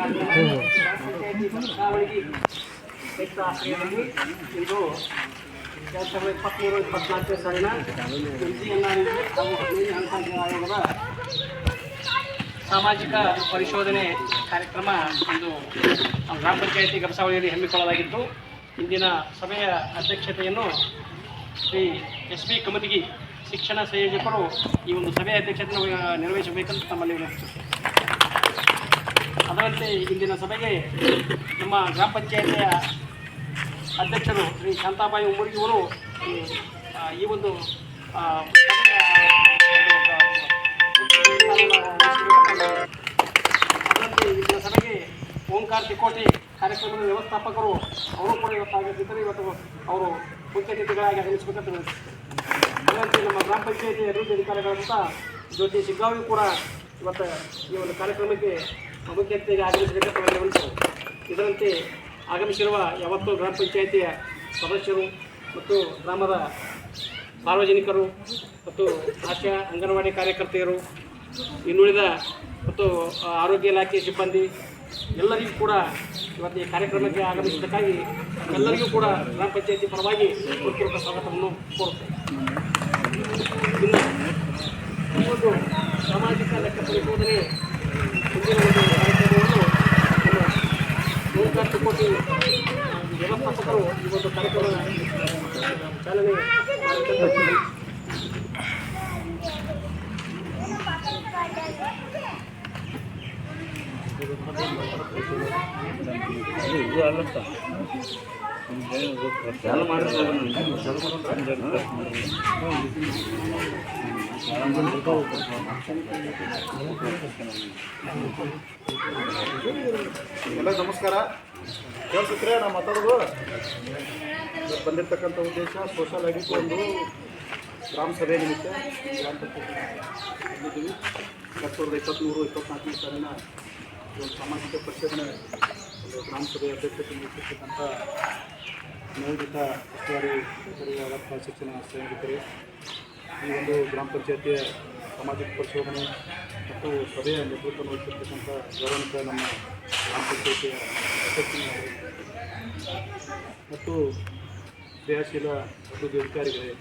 ಪಂಚಾಯತಿ ಬದಲಾವಣೆಗೆ ರೈತರ ಆಶ್ರಯದಲ್ಲಿ ಇಂದು 2023-24 ಸಾಲಿನ NCNRE ಹಾಗೂ 15ನೇ ಹಣಕಾಸಿನ ಆಯೋಗದ ಸಾಮಾಜಿಕ ಪರಿಶೋಧನೆ ಕಾರ್ಯಕ್ರಮ ಇಂದು ಗ್ರಾಮ ಪಂಚಾಯತಿ ಗಬಸಾವಳಿಯಲ್ಲಿ ಹಮ್ಮಿಕೊಳ್ಳಲಾಗಿದ್ದು, ಇಂದಿನ ಸಭೆಯ ಅಧ್ಯಕ್ಷತೆಯನ್ನು ಶ್ರೀ SP ಕಮತಿಗಿ ಶಿಕ್ಷಣ ಸಂಯೋಜಕರು ಈ ಒಂದು ಸಭೆಯ ಅಧ್ಯಕ್ಷತೆಯನ್ನು ನಿರ್ವಹಿಸಬೇಕಂತ ತಮ್ಮಲ್ಲಿ ವಿನಂತಿಸುತ್ತೇವೆ. ಅದರಂತೆ ಇಂದಿನ ಸಭೆಗೆ ನಮ್ಮ ಗ್ರಾಮ ಪಂಚಾಯತಿಯ ಅಧ್ಯಕ್ಷರು ಶ್ರೀ ಶಾಂತಾಬಾಯಿ ಉಮ್ಮಡಿಯವರು ಈ ಒಂದು ಅದರಂತೆ ಇಂದಿನ ಸಭೆಗೆ ಓಂಕಾರ ತಿಕೋಟಿ ಕಾರ್ಯಕ್ರಮದ ವ್ಯವಸ್ಥಾಪಕರು ಅವರು ಕೂಡ ಇವತ್ತಾಗಿದ್ದರೆ ಇವತ್ತು ಅವರು ಮುಖ್ಯ ಅತಿಥಿಗಳಾಗಿ ಆಗಮಿಸಬೇಕಂತ ವಿನಂತಿಸುತ್ತೇವೆ. ಅದರಂತೆ ನಮ್ಮ ಗ್ರಾಮ ಪಂಚಾಯತಿ ಅಭಿವೃದ್ಧಿ ಅಧಿಕಾರಿಗಳಂತ ಜ್ಯೋತಿ ಶಿಗ್ಗಾವಿ ಕೂಡ ಇವತ್ತು ಈ ಒಂದು ಕಾರ್ಯಕ್ರಮಕ್ಕೆ ಮುಖ್ಯ ಅತಿಥಿಗೆ ಆಗಮಿಸಬೇಕಂತ ವಿನಂತಿಸುತ್ತೇವೆ. ಇದರಂತೆ ಆಗಮಿಸಿರುವ ಯಾವತ್ತೂ ಗ್ರಾಮ ಪಂಚಾಯಿತಿಯ ಸದಸ್ಯರು ಮತ್ತು ಗ್ರಾಮದ ಸಾರ್ವಜನಿಕರು ಮತ್ತು ಆಶಾ ಅಂಗನವಾಡಿ ಕಾರ್ಯಕರ್ತೆಯರು, ಇನ್ನುಳಿದ ಮತ್ತು ಆರೋಗ್ಯ ಇಲಾಖೆ ಸಿಬ್ಬಂದಿ ಎಲ್ಲರಿಗೂ ಕೂಡ ಇವತ್ತು ಈ ಕಾರ್ಯಕ್ರಮಕ್ಕೆ ಆಗಮಿಸಿದ್ದಕ್ಕಾಗಿ ಎಲ್ಲರಿಗೂ ಕೂಡ ಗ್ರಾಮ ಪಂಚಾಯಿತಿ ಪರವಾಗಿ ಪೂರ್ವಕ ಸ್ವಾಗತವನ್ನು ಕೋರುತ್ತೇವೆ. ಇನ್ನು ಈ ಒಂದು ಸಾಮಾಜಿಕ ಲೆಕ್ಕ ಪರಿಶೋಧನೆ ಮುಂದಿನ ಒಂದು ಕಾರ್ಯಕ್ರಮವನ್ನು ಓಂಕಾರ ತಿಕೋಟಿ ವ್ಯವಸ್ಥಾಪಕರು ಈ ಒಂದು ಕಾರ್ಯಕ್ರಮ ಚಾಲನೆ ಮಾಡಿದ್ದಾರೆ. ಎಲ್ಲ ನಮಸ್ಕಾರ. ಕೇಳಿಸಿದ್ರೆ ನಾವು ಮಾತಾಡೋದು ಬಂದಿರತಕ್ಕಂಥ ಉದ್ದೇಶ ಸೋಷಲ್ ಆಗಿ ಒಂದು ಗ್ರಾಮ ಸಭೆ ನಿಮಿತ್ತ ಗ್ರಾಮ ಪಂಚಾಯತಿ 2023-24 ಸಾಲಿನ ಒಂದು ಸಾಮಾಜಿಕ ಪರಿಶೋಧನೆ ಒಂದು ಗ್ರಾಮ ಸಭೆ ಅಧ್ಯಕ್ಷತೆ ವಹಿಸಿರ್ತಕ್ಕಂಥ ನಿಯೋಜಿತ ಉಸ್ತುವಾರಿ ಅಗತ್ಯ ಶಿಕ್ಷಣ ಸಂಯೋಜಕರು, ಈ ಒಂದು ಗ್ರಾಮ ಪಂಚಾಯತಿಯ ಸಾಮಾಜಿಕ ಪರಿಶೋಧನೆ ಮತ್ತು ಸಭೆಯ ನೇತೃತ್ವ ವಹಿಸಿರ್ತಕ್ಕಂಥ ಗೌರವಾನ್ವಿತ ನಮ್ಮ ಗ್ರಾಮ ಪಂಚಾಯತಿಯ ಅಧ್ಯಕ್ಷರು ಮತ್ತು ಕ್ರಿಯಾಶೀಲ ಅಭಿವೃದ್ಧಿ ಅಧಿಕಾರಿಗಳೇ,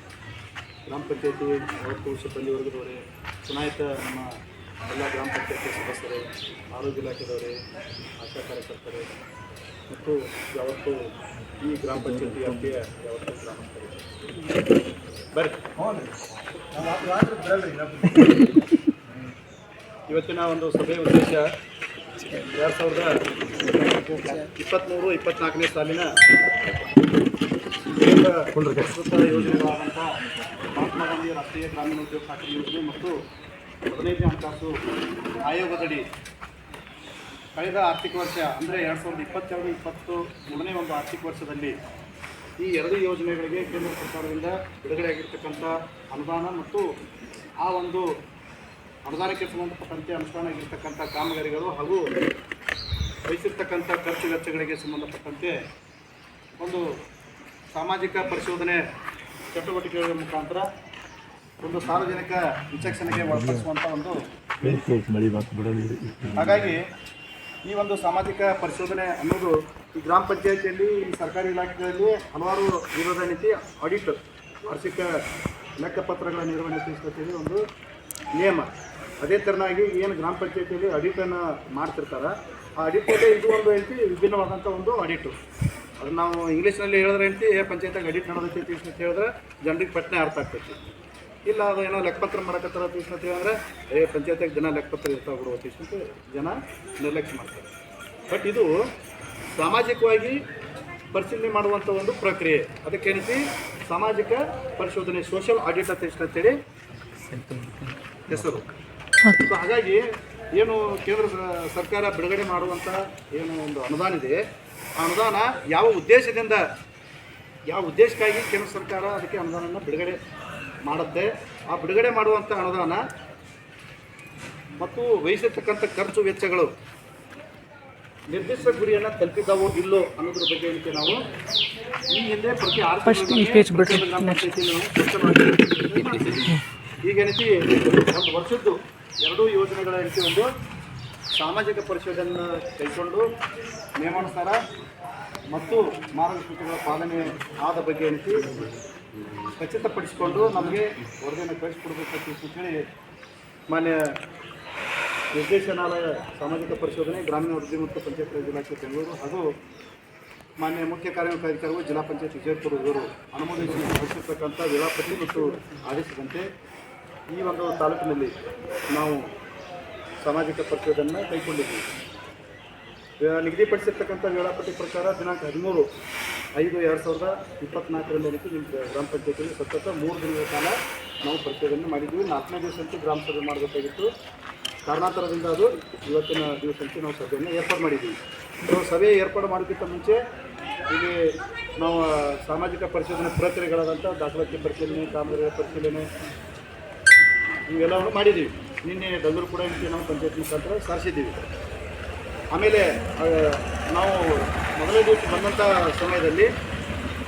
ಗ್ರಾಮ ಪಂಚಾಯತಿ ಯಾವತ್ತು ಸಿಬ್ಬಂದಿ ವರ್ಗದವರೇ, ಚುನಾಯಿತ ನಮ್ಮ ಎಲ್ಲ ಗ್ರಾಮ ಪಂಚಾಯತಿ ಸದಸ್ಯರೇ, ಆರೋಗ್ಯ ಇಲಾಖೆದವರೇ, ಆಶಾ ಕಾರ್ಯಕರ್ತರೇ ಮತ್ತು ಯಾವತ್ತು ಈ ಗ್ರಾಮ ಪಂಚಾಯತಿ ವ್ಯಾಪ್ತಿಯ ಯಾವತ್ತು ಗ್ರಾಮಸ್ಥರು ಬರ್ರಿ. ಇವತ್ತಿನ ಒಂದು ಸಭೆಯ ಉದ್ದೇಶ 2023-24 ಸಾಲಿನ ಪ್ರಸ್ತುತ ಯೋಜನೆಗಳಾದಂಥ ಮಹಾತ್ಮ ಗಾಂಧಿ ರಾಷ್ಟ್ರೀಯ ಗ್ರಾಮೀಣ ಉದ್ಯೋಗ ಖಾತ್ರಿ ಯೋಜನೆ ಮತ್ತು 15ನೇ ಹಣಕಾಸು ಆಯೋಗದಡಿ ಕಳೆದ ಆರ್ಥಿಕ ವರ್ಷ ಅಂದರೆ 2022-23ನೇ ಒಂದು ಆರ್ಥಿಕ ವರ್ಷದಲ್ಲಿ ಈ ಎರಡು ಯೋಜನೆಗಳಿಗೆ ಕೇಂದ್ರ ಸರ್ಕಾರದಿಂದ ಬಿಡುಗಡೆಯಾಗಿರ್ತಕ್ಕಂಥ ಅನುದಾನ ಮತ್ತು ಆ ಒಂದು ಅನುದಾನಕ್ಕೆ ಸಂಬಂಧಪಟ್ಟಂತೆ ಅನುಷ್ಠಾನ ಆಗಿರ್ತಕ್ಕಂಥ ಕಾಮಗಾರಿಗಳು ಹಾಗೂ ವಹಿಸಿರ್ತಕ್ಕಂಥ ಖರ್ಚು ವೆಚ್ಚಗಳಿಗೆ ಸಂಬಂಧಪಟ್ಟಂತೆ ಒಂದು ಸಾಮಾಜಿಕ ಪರಿಶೋಧನೆ ಚಟುವಟಿಕೆಗಳ ಮುಖಾಂತರ ಒಂದು ಸಾರ್ವಜನಿಕ ವಿಚಕ್ಷಣೆಗೆ ಒಳಪಡಿಸುವಂಥ ಒಂದು ಹಾಗಾಗಿ ಈ ಒಂದು ಸಾಮಾಜಿಕ ಪರಿಶೋಧನೆ ಅನ್ನೋದು ಈ ಗ್ರಾಮ ಪಂಚಾಯಿತಿಯಲ್ಲಿ ಈ ಸರ್ಕಾರಿ ಇಲಾಖೆಗಳಲ್ಲಿ ಹಲವಾರು ವಿರೋಧ ನೀತಿ ಆಡಿಟ್ ವಾರ್ಷಿಕ ಲೆಕ್ಕಪತ್ರಗಳ ನಿರ್ವಹಣೆ ತಿಳಿಸ್ತೇಳಿ ಒಂದು ನಿಯಮ. ಅದೇ ಥರನಾಗಿ ಏನು ಗ್ರಾಮ ಪಂಚಾಯಿತಿಯಲ್ಲಿ ಆಡಿಟನ್ನು ಮಾಡ್ತಿರ್ತಾರೆ, ಆ ಆಡಿಟಲ್ಲಿ ಇದು ಒಂದು ಹೇಳ್ತಿ ವಿಭಿನ್ನವಾದಂಥ ಒಂದು ಆಡಿಟು. ಅದನ್ನು ನಾವು ಇಂಗ್ಲೀಷ್ನಲ್ಲಿ ಹೇಳಿದ್ರೆ ಹೇಳ್ತಿ ಪಂಚಾಯತಿಗೆ ಆಡಿಟ್ ನಡೆದೈತಿ ಅಂತ ಹೇಳಿದ್ರೆ ಜನರಿಗೆ ಪಟ್ನೆ ಅರ್ಥ ಆಗ್ತೈತಿ. ಇಲ್ಲ ಅದು ಏನೋ ಲೆಕ್ಕಪತ್ರ ಮಾಡಕತ್ತಾರ ಅಂತ ಹೇಳಿದ್ರೆ ಪಂಚಾಯತಿಗೆ ಜನ ಲೆಕ್ಕಪತ್ರ ಇರ್ತಾವೆ ಬಿಡುವ ಅಂತ ಜನ ನಿರ್ಲಕ್ಷ್ಯ ಮಾಡ್ತಾರೆ. ಬಟ್ ಇದು ಸಾಮಾಜಿಕವಾಗಿ ಪರಿಶೀಲನೆ ಮಾಡುವಂಥ ಒಂದು ಪ್ರಕ್ರಿಯೆ. ಅದಕ್ಕೇನಿಸಿ ಸಾಮಾಜಿಕ ಪರಿಶೋಧನೆ ಸೋಷಿಯಲ್ ಆಡಿಟ್ ಅಂತೇಳಿ ಹೆಸರು. ಸೊ ಹಾಗಾಗಿ ಏನು ಕೇಂದ್ರ ಸರ್ಕಾರ ಬಿಡುಗಡೆ ಮಾಡುವಂಥ ಏನು ಒಂದು ಅನುದಾನ ಇದೆ, ಆ ಅನುದಾನ ಯಾವ ಉದ್ದೇಶಕ್ಕಾಗಿ ಕೇಂದ್ರ ಸರ್ಕಾರ ಅದಕ್ಕೆ ಅನುದಾನವನ್ನು ಬಿಡುಗಡೆ ಮಾಡುತ್ತೆ, ಆ ಬಿಡುಗಡೆ ಮಾಡುವಂಥ ಅನುದಾನ ಮತ್ತು ವಹಿಸಿರ್ತಕ್ಕಂಥ ಖರ್ಚು ವೆಚ್ಚಗಳು ನಿರ್ದಿಷ್ಟ ಗುರಿಯನ್ನು ತಲುಪಿದ್ದಾವೋ ಇಲ್ಲೋ ಅನ್ನೋದ್ರ ಬಗ್ಗೆ ಏನಕ್ಕೆ ನಾವು ಈ ಹಿಂದೆ ಪ್ರತಿ 6 ಈಗೇನೈತಿ ಒಂದು ವರ್ಷದ್ದು ಎರಡೂ ಯೋಜನೆಗಳ ಏನೈತಿ ಒಂದು ಸಾಮಾಜಿಕ ಪರಿಶೋಧನೆಯನ್ನು ಕೈಗೊಂಡು ನಿಯಮಾನುಸಾರ ಮತ್ತು ಮಾರ್ಗಸೂಚಿಗಳ ಪಾಲನೆ ಆದ ಬಗ್ಗೆ ಅನಿಸಿ ಖಚಿತಪಡಿಸಿಕೊಂಡು ನಮಗೆ ವರದಿಯನ್ನು ಕಳಿಸಿಕೊಡ್ಬೇಕಂತ ಹೇಳಿ ಮಾನ್ಯ ನಿರ್ದೇಶನಾಲಯ ಸಾಮಾಜಿಕ ಪರಿಶೋಧನೆ ಗ್ರಾಮೀಣ ಅಭಿವೃದ್ಧಿ ಮತ್ತು ಪಂಚಾಯತ್ ರಾಜ್ ಇಲಾಖೆ ಬೆಂಗಳೂರು ಹಾಗೂ ಮಾನ್ಯ ಮುಖ್ಯ ಕಾರ್ಯನಿರ್ವಹಣಾಧಿಕಾರಿಗಳು ಜಿಲ್ಲಾ ಪಂಚಾಯತ್ ವಿಜಯಪುರ ಇವರು ಅನುಮೋದಿಸಿ ಹೊರಡಿಸಿರ್ತಕ್ಕಂಥ ವೇಳಾಪಟ್ಟಿ ಮತ್ತು ಆದೇಶದಂತೆ ಈ ಒಂದು ತಾಲೂಕಿನಲ್ಲಿ ನಾವು ಸಾಮಾಜಿಕ ಪರಿಶೋಧನೆಯನ್ನು ಕೈಗೊಂಡಿದ್ದೀವಿ. ನಿಗದಿಪಡಿಸಿರ್ತಕ್ಕಂಥ ವೇಳಾಪಟ್ಟಿ ಪ್ರಕಾರ ದಿನಾಂಕ 13/5/2024 ನಿಮ್ಮ ಗ್ರಾಮ ಪಂಚಾಯತಿಯಲ್ಲಿ ಸತತ 3 ದಿನಗಳ ಕಾಲ ನಾವು ಪರಿಶೋಧನೆ ಮಾಡಿದ್ದೀವಿ. 4ನೇ ದಿವಸಂತೂ ಗ್ರಾಮ ಸಭೆ ಮಾಡಬೇಕಾಗಿತ್ತು. ಕಾರಣಾಂತರದಿಂದ ಅದು ಇವತ್ತಿನ ದಿವಸಕ್ಕೆ ನಾವು ಸಭೆಯನ್ನು ಏರ್ಪಾಡು ಮಾಡಿದ್ದೀವಿ. ಸಭೆ ಏರ್ಪಾಡು ಮಾಡೋದಕ್ಕಿಂತ ಮುಂಚೆ ಇಲ್ಲಿ ನಾವು ಸಾಮಾಜಿಕ ಪರಿಶೋಧನೆ ಪ್ರಕ್ರಿಯೆಗಳಾದಂಥ ದಾಖಲಾತಿ ಪರಿಶೀಲನೆ, ಕಾಮಗಾರಿಗಳ ಪರಿಶೀಲನೆ ಇವೆಲ್ಲವನ್ನು ಮಾಡಿದ್ದೀವಿ. ನಿನ್ನೆ ಡಂಗೂರು ಕೂಡ ನಾವು ಪಂಚಾಯತ್ ಮುಖಾಂತರ ಸಾರಿಸಿದ್ದೀವಿ. ಆಮೇಲೆ ನಾವು ಮೊದಲನೇ ದಿವಸ ಬಂದಂಥ ಸಮಯದಲ್ಲಿ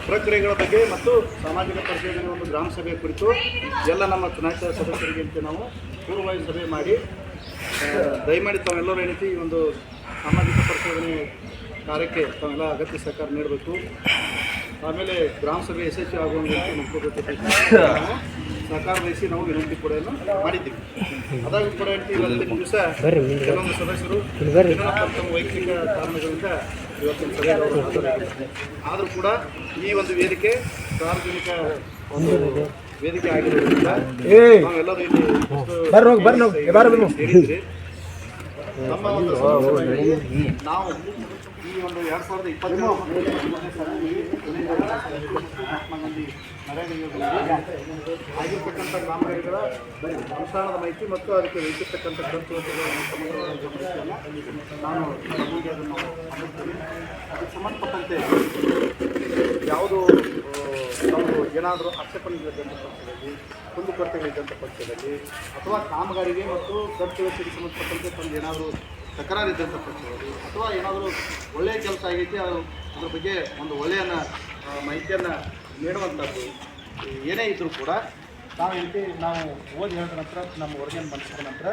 ಪ್ರಕ್ರಿಯೆಗಳ ಬಗ್ಗೆ ಮತ್ತು ಸಾಮಾಜಿಕ ಪರಿಶೋಧನೆ ಒಂದು ಗ್ರಾಮ ಸಭೆ ಕುರಿತು ಎಲ್ಲ ನಮ್ಮ ಚುನಾಯಿತ ಸದಸ್ಯರಿಗೆ ಅಂತ ನಾವು ಪೂರ್ವಭಾವಿ ಸಭೆ ಮಾಡಿ ದಯಮಾಡಿ ತಾವೆಲ್ಲರೂ ಏನೈತಿ ಈ ಒಂದು ಸಾಮಾಜಿಕ ಪರಿಶೋಧನೆ ಕಾರ್ಯಕ್ಕೆ ತಾವೆಲ್ಲ ಅಗತ್ಯ ಸಹಕಾರ ನೀಡಬೇಕು. ಆಮೇಲೆ ಗ್ರಾಮ ಸಭೆ ಯಶಸ್ವಿ ಆಗುವಂತೆ ನಮ್ಮ ಜೊತೆ ಸಹಕಾರ ವಹಿಸಿ ನಾವು ವಿನಂತಿ ಕೂಡ ಮಾಡಿದ್ದೀವಿ. ಅದಾಗಿ ಕೂಡ ಇವತ್ತಿನ ದಿವಸ ಕೆಲವೊಂದು ಸದಸ್ಯರು ತಮ್ಮ ವೈಯಕ್ತಿಕ ಕಾರಣಗಳಿಂದ ಇವತ್ತಿನ ಸಭೆ ಹಾಜರಾಗಿದ್ದಾರೆ. ಆದರೂ ಕೂಡ ಈ ಒಂದು ವೇದಿಕೆ ಸಾರ್ವಜನಿಕ ಒಂದು ವೇದಿಕೆ ಆಗಿರೋದ್ರಿಂದ ನಾವೆಲ್ಲರೂ ಇಲ್ಲಿ ನಮ್ಮ ಒಂದು ನಾವು ಈ ಒಂದು 2023 ಮಹಾತ್ಮ ಗಾಂಧಿ ನರೇಗಾ ಯೋಜನೆಯಲ್ಲಿ ಆಗಿರ್ತಕ್ಕಂಥ ಕಾಮಗಾರಿಗಳ ಅನುಷ್ಠಾನದ ಮಾಹಿತಿ ಮತ್ತು ಅದಕ್ಕೆ ವಹಿಸಿರ್ತಕ್ಕಂಥ ಖರ್ಚುಗಳನ್ನು ನಾನು ನಮಗೆ ಅದನ್ನು ಅಂದಿರ್ತೀನಿ. ಅದಕ್ಕೆ ಸಂಬಂಧಪಟ್ಟಂತೆ ಯಾವುದು ನಾವು ಏನಾದರೂ ಆಕ್ಷೇಪಣೆಗಳಿದ್ದಂಥ ಪಕ್ಷದಲ್ಲಿ, ಕುಂದುಕೊರತೆಗಳಿದ್ದಂಥ ಪಕ್ಷದಲ್ಲಿ ಅಥವಾ ಕಾಮಗಾರಿಗೆ ಮತ್ತು ಖರ್ಚು ವೆಚ್ಚಕ್ಕೆ ಸಂಬಂಧಪಟ್ಟಂತೆ ತಮ್ಗೆ ಏನಾದರೂ ತಕರಾರಿದ್ದಂಥ ಪಕ್ಷದಲ್ಲಿ ಅಥವಾ ಏನಾದರೂ ಒಳ್ಳೆಯ ಕೆಲಸ ಆಗೈತಿ ಅದ್ರ ಬಗ್ಗೆ ಒಂದು ಒಳ್ಳೆಯ ಮಾಹಿತಿಯನ್ನು ನೀಡುವಂಥದ್ದು ಏನೇ ಇದ್ದರೂ ಕೂಡ ತಾವೇಂತಿ ನಾವು ಓದಿ ಹೇಳಿದ ನಂತರ ನಮ್ಮ ವರದಿಯನ್ನು ಮಂಡಿಸಿದ ನಂತರ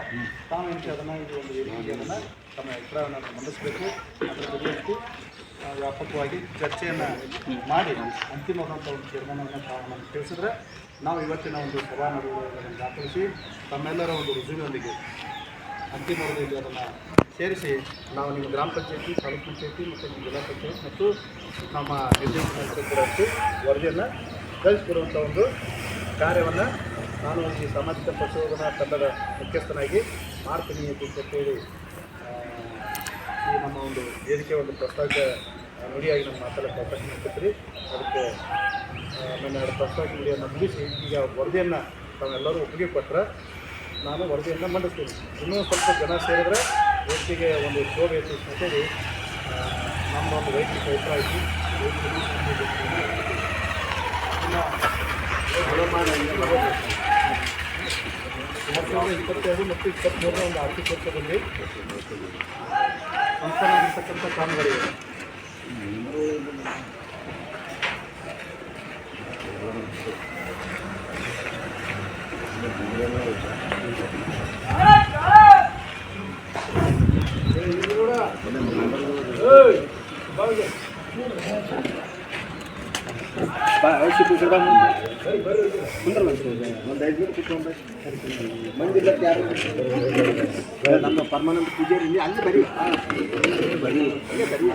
ತಾವೇಂತಿ ಅದನ್ನು ಇದು ಒಂದು ವೇದಿಕೆಗೆ ಅದನ್ನು ತಮ್ಮ ಅಭಿಪ್ರಾಯವನ್ನು ಮಂಡಿಸಬೇಕು. ಅದರ ಬಗ್ಗೆ ವ್ಯಾಪಕವಾಗಿ ಚರ್ಚೆಯನ್ನು ಮಾಡಿ ಅಂತಿಮವಾದಂಥ ಒಂದು ತೀರ್ಮಾನವನ್ನು ತಾವು ನಮಗೆ ತಿಳಿಸಿದ್ರೆ ನಾವು ಇವತ್ತಿನ ಒಂದು ಸಭಾ ನಡುವೆಗಳನ್ನು ದಾಖಲಿಸಿ ತಮ್ಮೆಲ್ಲರ ಒಂದು ರುಜುವಿನೊಂದಿಗೆ ಅಂತಿಮ ವರದಿಯಲ್ಲಿ ಅದನ್ನು ಸೇರಿಸಿ ನಾವು ನಿಮ್ಮ ಗ್ರಾಮ ಪಂಚಾಯತಿ, ತಾಲೂಕು ಪಂಚಾಯತಿ ಮತ್ತು ನಿಮ್ಮ ಜಿಲ್ಲಾ ಪಂಚಾಯತ್ ಮತ್ತು ನಮ್ಮ ನಿರ್ದೇಶಕರು ವರದಿಯನ್ನು ಕಳಿಸಿಕೊಡುವಂಥ ಒಂದು ಕಾರ್ಯವನ್ನು ನಾನು ಈ ಸಾಮಾಜಿಕ ಪರಿಶೋಧನಾ ತಂಡದ ಮುಖ್ಯಸ್ಥನಾಗಿ ಮಾಡ್ತೀನಿ ಅಂತ ಹೇಳಿ ಈ ನಮ್ಮ ಒಂದು ವೇದಿಕೆ ಒಂದು ಪ್ರಸ್ತಾವಿಕ ನುಡಿಯಾಗಿ ನಮ್ಮ ಮಾತಾಡೋಕ್ಕೆ ಅವಕಾಶ ಮಾಡ್ಕೊತೀರಿ. ಅದಕ್ಕೆ ನನ್ನ 2 ಪ್ರಸ್ತಾವಿಕ ನುಡಿಯನ್ನು ಮುಗಿಸಿ ಈಗ ವರದಿಯನ್ನು ತಾವೆಲ್ಲರೂ ಒಪ್ಪಿಗೆ ಕೊಟ್ಟರೆ ನಾನು ವರದಿಯನ್ನು ಮಂಡಿಸ್ತೀನಿ. ಇನ್ನೂ ಸ್ವಲ್ಪ ಜನ ಸೇರಿದ್ರೆ ಒಟ್ಟಿಗೆ ಒಂದು ಶೋಭೆ ಅಂತೇಳಿ ನಮ್ಮ ಒಂದು ವೈಯಕ್ತಿಕ ಅಭಿಪ್ರಾಯ ಇತ್ತು. 2022 ಮತ್ತು 2023 ಒಂದು ಆರ್ಥಿಕ ವರ್ಷದಲ್ಲಿ ಸಂಪನ್ನಾಗಿರ್ತಕ್ಕಂಥ ಕಾಮಗಾರಿಗಳು ಒಂದು 5 ಮಿನಿಟ್ ಕೂತ್ಕೊಂಡು ಮಂದಿಲ್ಲ ಯಾರು ನಮ್ಮ ಪರ್ಮನೆಂಟ್ ಪೂಜಾರಿ ಇಲ್ಲಿ ಅಲ್ಲಿ ಬರೀ ಬರೀ ಅಲ್ಲೇ ಬರೀ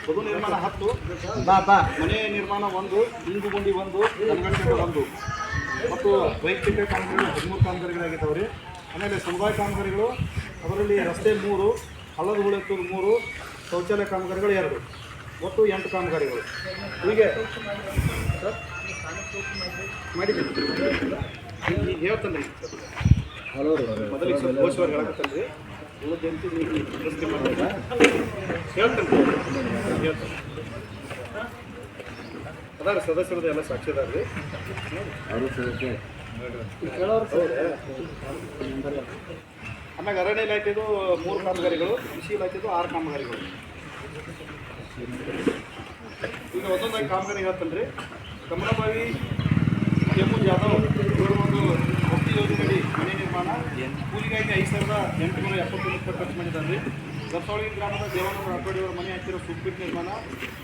ಬದು ನಿರ್ಮಾಣ 10, ಮನೆ ನಿರ್ಮಾಣ 1, ಇಂಗು ಗುಂಡಿ 1, ಕನಗಂಟೆ 1 ಮತ್ತು ವೈಯಕ್ತಿಕ ಕಾಮಗಾರಿಗಳು 13 ಕಾಮಗಾರಿಗಳಾಗಿದ್ದಾವೆ ರೀ. ಆಮೇಲೆ ಸಮುದಾಯ ಕಾಮಗಾರಿಗಳು ಅದರಲ್ಲಿ ರಸ್ತೆ 3, ಹಳ್ಳದ ಹೂಳೆತ್ತೂರು 3, ಶೌಚಾಲಯ ಕಾಮಗಾರಿಗಳು 2, ಒಟ್ಟು 8 ಕಾಮಗಾರಿಗಳು. ಹೀಗೆ ಸರ್ ಮಾಡಿದ್ದೀನಿ ಈಗ ಹೇಳ್ತಾನೆ ಮೊದಲಿಗೆ ಸ್ವಲ್ಪ ಕೋಶವಾಗಿ ಹೇಳಕತ್ತಲ್ರಿ ಉಳಿದಂತೆ ನೀವು ಪ್ರಶ್ನೆ ಮಾಡಿಲ್ಲ ಹೇಳ್ತಾನೆ ಅದಾರ ಸದಸ್ಯರದ ಎಲ್ಲ ಸಾಕ್ಷಿ ಅದಾರ ರೀ ಆಮ್ಯಾಗ ಅರಣ್ಯ ಇಲಾಖೆದು 3 ಕಾಮಗಾರಿಗಳು, ಕೃಷಿ ಇಲಾಖೆದು 6 ಕಾಮಗಾರಿಗಳು. ಈಗ ಒಂದೊಂದಾಗಿ ಕಾಮಗಾರಿ ಹೇಳ್ತಾನೆ ರೀ. ಕಮಲಬಾವಿ ಕೆಮ್ಮು ಜಾಧವ್ ಇವರು ಒಂದು ವಸತಿ ಯೋಜನೆಯಡಿ ಮನೆ ನಿರ್ಮಾಣ ಕೂಲಿಗಾಗಿ 5,871 ರೂಪಾಯಿ ಖರ್ಚು ಮಾಡಿದ್ದಾರೆ ರೀ. ದರ್ಸವಳಿ ಗ್ರಾಮದ ದೇವಾನಂದ ರಾಠೋಡಿ ಅವರ ಮನೆ ಹತ್ತಿರ ಸೂಕ್ಬಿಟ್ ನಿರ್ಮಾಣ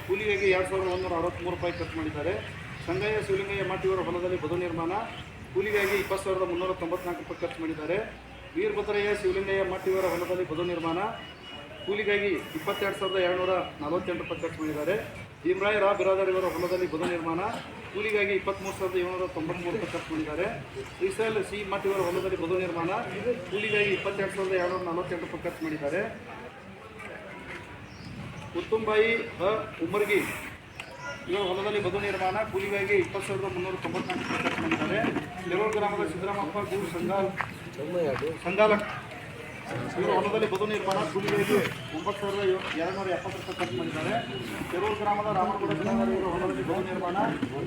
ಕೂಲಿಗಾಗಿ 2,163 ರೂಪಾಯಿ ಖರ್ಚು ಮಾಡಿದ್ದಾರೆ. ಸಂಗಯ್ಯ ಶಿವಲಿಂಗಯ್ಯ ಮಠ ಇವರ ಹೊಲದಲ್ಲಿ ಬದು ನಿರ್ಮಾಣ ಕೂಲಿಗಾಗಿ 20,394 ರೂಪಾಯಿ ಖರ್ಚು ಮಾಡಿದ್ದಾರೆ. ವೀರಭದ್ರಯ್ಯ ಶಿವಲಿಂಗಯ್ಯ ಮಠ ಇವರ ಹೊಲದಲ್ಲಿ ಬದು ನಿರ್ಮಾಣ ಕೂಲಿಗಾಗಿ 22,248 ರೂಪಾಯಿ ಖರ್ಚು ಮಾಡಿದ್ದಾರೆ. ಭೀಮರಾಯ ರಾ ಬಿರಾದರ್ ಇವರ ಹೊಲದಲ್ಲಿ ಬದು ನಿರ್ಮಾಣ ಕೂಲಿಗಾಗಿ 23,793 ರೂಪಾಯಿ ಖರ್ಚು ಮಾಡಿದ್ದಾರೆ. ಶ್ರೀಶೈಲ್ ಸಿ ಮಠ ಇವರ ಹೊಲದಲ್ಲಿ ಬದು ನಿರ್ಮಾಣ ಕೂಲಿಗಾಗಿ 22,248 ರೂಪಾಯಿ ಖರ್ಚು ಮಾಡಿದ್ದಾರೆ. ಉತ್ತುಂಬಾಯಿ ಉಮ್ಮರ್ಗಿ ಇವರ ಹೊಲದಲ್ಲಿ ಬದು ನಿರ್ಮಾಣ ಕೂಲಿಗಾಗಿ 20,394 ರೂಪಾಯಿ ಖರ್ಚು ಮಾಡಿದ್ದಾರೆ. ಲೆರೋಡ್ ಗ್ರಾಮದ ಸಿದ್ದರಾಮಪ್ಪ ಗೂರು ಸಂಗಾಲ ಇವರ ಹೊಲದಲ್ಲಿ ಬದು ನಿರ್ಮಾಣ ಕೂಲಿಗಾಗಿ 9,270 ರೂಪಾಯಿ ಖರ್ಚು ಮಾಡಿದ್ದಾರೆ. ಕೆರೂರು ಗ್ರಾಮದ ರಾಮನಗೌಡ ಇವರ ಹೊಲದಲ್ಲಿ ಬದು ನಿರ್ಮಾಣ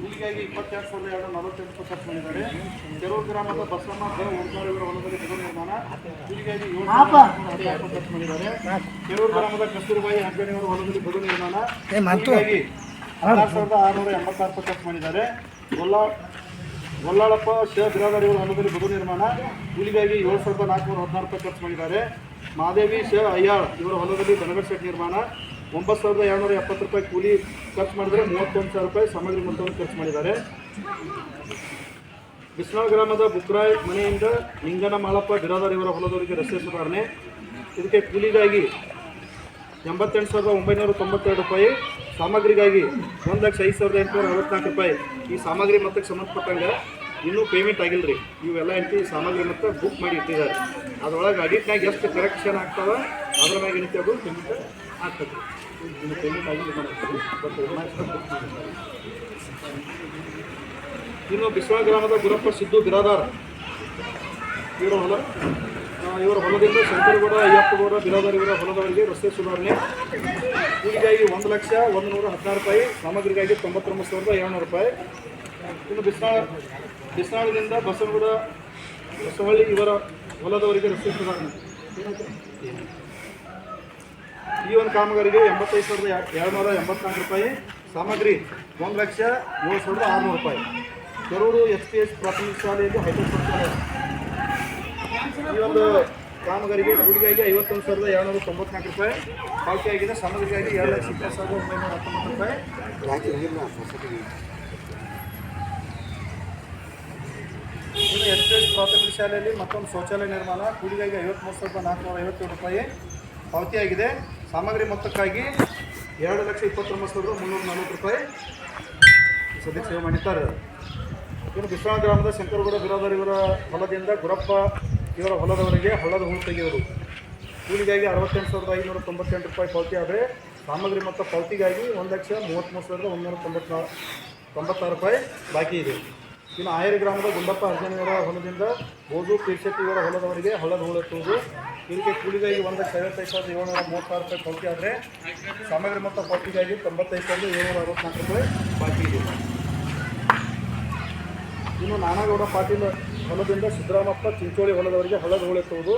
ಕೂಲಿಗಾಗಿ 22,248 ರೂಪಾಯಿ ಖರ್ಚು ಮಾಡಿದ್ದಾರೆ. ಕೆರೂರು ಗ್ರಾಮದ ಬಸಮ್ಮ ಓಂಕಾರ ಇವರ ಹೊಲದಲ್ಲಿ ಬದು ನಿರ್ಮಾಣ ಕೂಲಿಗಾಗಿ 7,410 ರೂಪಾಯಿ ಖರ್ಚು ಮಾಡಿದ್ದಾರೆ. ಕೆರೂರು ಗ್ರಾಮದ ಕಸ್ತೂರಿಬಾಯಿ ಹಂಗಣಿ ಅವರ ಹೊಲದಲ್ಲಿ ಬದು ನಿರ್ಮಾಣ ಕೂಲಿಗಾಗಿ 16,686 ರೂಪಾಯಿ ಖರ್ಚು ಮಾಡಿದ್ದಾರೆ. ಗೊಲ್ಲಾಳಪ್ಪ ಬಿರಾದರ್ ಇವರ ಹೊಲದಲ್ಲಿ ಬದು ನಿರ್ಮಾಣ ಕೂಲಿಗಾಗಿ 7,416 ರೂಪಾಯಿ ಖರ್ಚು ಮಾಡಿದ್ದಾರೆ. ಮಹಾದೇವಿ ಅಯ್ಯಾಳ್ ಇವರ ಹೊಲದಲ್ಲಿ ಬನಗಡ್ ಸೆಟ್ ನಿರ್ಮಾಣ 9,270 ರೂಪಾಯಿ ಕೂಲಿ ಖರ್ಚು ಮಾಡಿದರೆ 31,000 ರೂಪಾಯಿ ಸಾಮಗ್ರಿ ಮೊತ್ತವನ್ನು ಖರ್ಚು ಮಾಡಿದ್ದಾರೆ. ಬಿಸ್ನಾಳ್ ಗ್ರಾಮದ ಬುಕ್ರಾಯ್ ಮನೆಯಿಂದ ನಿಂಗನ ಮಾಳಪ್ಪ ಬಿರಾದರ್ ಇವರ ಹೊಲದವರಿಗೆ ರಸ್ತೆ ಸುಧಾರಣೆ ಇದಕ್ಕೆ ಕೂಲಿಗಾಗಿ 88,992 ರೂಪಾಯಿ, ಸಾಮಗ್ರಿಗಾಗಿ 1,05,864 ರೂಪಾಯಿ. ಈ ಸಾಮಗ್ರಿ ಮೊತ್ತಕ್ಕೆ ಸಂಬಂಧಪಟ್ಟಂಗೆ ಇನ್ನೂ ಪೇಮೆಂಟ್ ಆಗಿಲ್ಲ ರೀ. ಇವೆಲ್ಲ ಎಂಟಿ ಸಾಮಗ್ರಿ ಮೊತ್ತ ಬುಕ್ ಮಾಡಿ ಇಟ್ಟಿದ್ದಾರೆ. ಅದರೊಳಗೆ ಅಡಿಟ್ನಾಗ ಎಷ್ಟು ಕರೆಕ್ಷನ್ ಆಗ್ತಾವೆ ಅದ್ರ ಮ್ಯಾಗ ಏನೈತಿ ಅದು ಪೇಮೆಂಟ್ ಆಗ್ತದೆ. ಇನ್ನು ಪೇಮೆಂಟ್ ಆಗಿಲ್ಲ ಇನ್ನು ಬಿಸ್ವಾ ಗ್ರಾಮದ ಗುರಪ್ಪ ಸಿದ್ದು ಬಿರಾದಾರ್ ಇವರ ಹೊಲದಿಂದ ಶಂಕರಗೌಡ ಅಯ್ಯಪ್ಪಗೌಡ ಬಿರಾದಾರ್ ಇವರ ಹೊಲದವರಿಗೆ ರಸ್ತೆ ಸುಧಾರಣೆ ಕೂಲಿಗಾಗಿ 1,116 ರೂಪಾಯಿ, ಸಾಮಗ್ರಿಗಾಗಿ 99,700 ರೂಪಾಯಿ. ಇನ್ನು ಬಿಸ್ನಾಳದಿಂದ ಬಸವಳ್ಳಿ ಇವರ ಹೊಲದವರಿಗೆ ರಸ್ತೆ ಸುಧಾರಣೆ ಈ ಒಂದು ಕಾಮಗಾರಿಗೆ 85,284 ರೂಪಾಯಿ, ಸಾಮಗ್ರಿ 1,07,600 ರೂಪಾಯಿ. ಕೆರೂರು SPS ಪ್ರಾಥಮಿಕ ಶಾಲೆಯಲ್ಲಿ ಹೈಟೆಕ್ ಸಂಸ್ಥೆ ಈ ಒಂದು ಕಾಮಗಾರಿಗೆ ಕೂಲಿಗಾಗಿ 51,294 ರೂಪಾಯಿ ಪಾವತಿಯಾಗಿದೆ. ಸಾಮಗ್ರಿಗಾಗಿ 2,20,919 ರೂಪಾಯಿ. ಇನ್ನು SPS ಪ್ರಾಥಮಿಕ ಶಾಲೆಯಲ್ಲಿ ಮತ್ತೊಂದು ಶೌಚಾಲಯ ನಿರ್ಮಾಣ ಕೂಲಿಗಾಗಿ 53,457 ರೂಪಾಯಿ ಪಾವತಿಯಾಗಿದೆ. ಸಾಮಗ್ರಿ ಮೊತ್ತಕ್ಕಾಗಿ 2,29,340 ರೂಪಾಯಿ ಸದ್ಯಕ್ಕೆ ಸೇವೆ ಮಾಡಿದ್ದಾರೆ. ಇನ್ನು ಬಿಸ್ನಾಳ್ ಗ್ರಾಮದ ಶಂಕರಗೌಡ ಬಿರಾದರ್ ಇವರ ಹೊಲದಿಂದ ಗುರಪ್ಪ ಇವರ ಹೊಲದವರಿಗೆ ಹಳ್ಳದ ಹೂಳು ತೆಗೆಯುವರು ಕೂಲಿಗಾಗಿ 68,598 ರೂಪಾಯಿ ಪಾವತಿ ಆದರೆ ಸಾಮಗ್ರಿ ಮೊತ್ತ ಪಾವತಿಗಾಗಿ 1,33,196 ರೂಪಾಯಿ ಬಾಕಿ ಇದೆ. ಇನ್ನು ಆಯರಿ ಗ್ರಾಮದ ಗುಂಡಪ್ಪ ಅರ್ಜುನವರ ಹೊಲದಿಂದ ಬೋಜು ಪೀರ್ಶೆಟ್ಟಿ ಇವರ ಹೊಲದವರಿಗೆ ಹಳ್ಳದ ಹೂಳು ಎತ್ತುವುದು ಇದಕ್ಕೆ ಕೂಲಿಗಾಗಿ 1,55,736 ರೂಪಾಯಿ ಪಾವತಿ ಆದರೆ ಸಾಮಗ್ರಿ ಮೊತ್ತ ಪಾವತಿಗಾಗಿ 95,764 ರೂಪಾಯಿ ಬಾಕಿ ಇದೆ. ಇನ್ನು ನಾನಾಗೌಡ ಪಾಟೀಲ್ ಹೊಲದಿಂದ ಸಿದ್ದರಾಮಪ್ಪ ಚಿಂಚೋಳಿ ಹೊಲದವರಿಗೆ ಹಳ್ಳದ ಹೂಳು ಎತ್ತುವುದು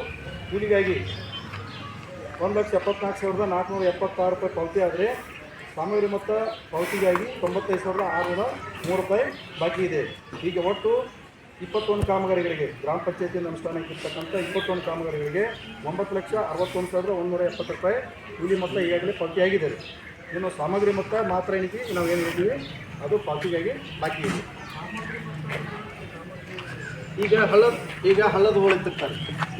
ಕೂಲಿಗಾಗಿ 1,74,476 ರೂಪಾಯಿ ಪಾವತಿ ಆದರೆ ಸಾಮಗ್ರಿ ಮೊತ್ತ ಪಾವತಿಗಾಗಿ 95,603 ರೂಪಾಯಿ ಬಾಕಿ ಇದೆ. ಹೀಗೆ ಒಟ್ಟು 21 ಕಾಮಗಾರಿಗಳಿಗೆ ಗ್ರಾಮ ಪಂಚಾಯತಿಯಿಂದ ಅನುಷ್ಠಾನಕ್ಕಿರ್ತಕ್ಕಂಥ 21 ಕಾಮಗಾರಿಗಳಿಗೆ 9,61,170 ರೂಪಾಯಿ ಕೂಲಿ ಮೊತ್ತ ಈಗಾಗಲೇ ಪಾವತಿಯಾಗಿದೆ. ಇನ್ನು ಸಾಮಗ್ರಿ ಮೊತ್ತ ಮಾತ್ರ ಏನೈತಿ ನಾವು ಏನು ಹೇಳ್ತೀವಿ ಅದು ಪಾವತಿಗಾಗಿ ಬಾಕಿ ಇದೆ. ಈಗ ಹಳ್ಳದ ಹೂಳು ಎತ್ತಿರ್ತಾರೆ.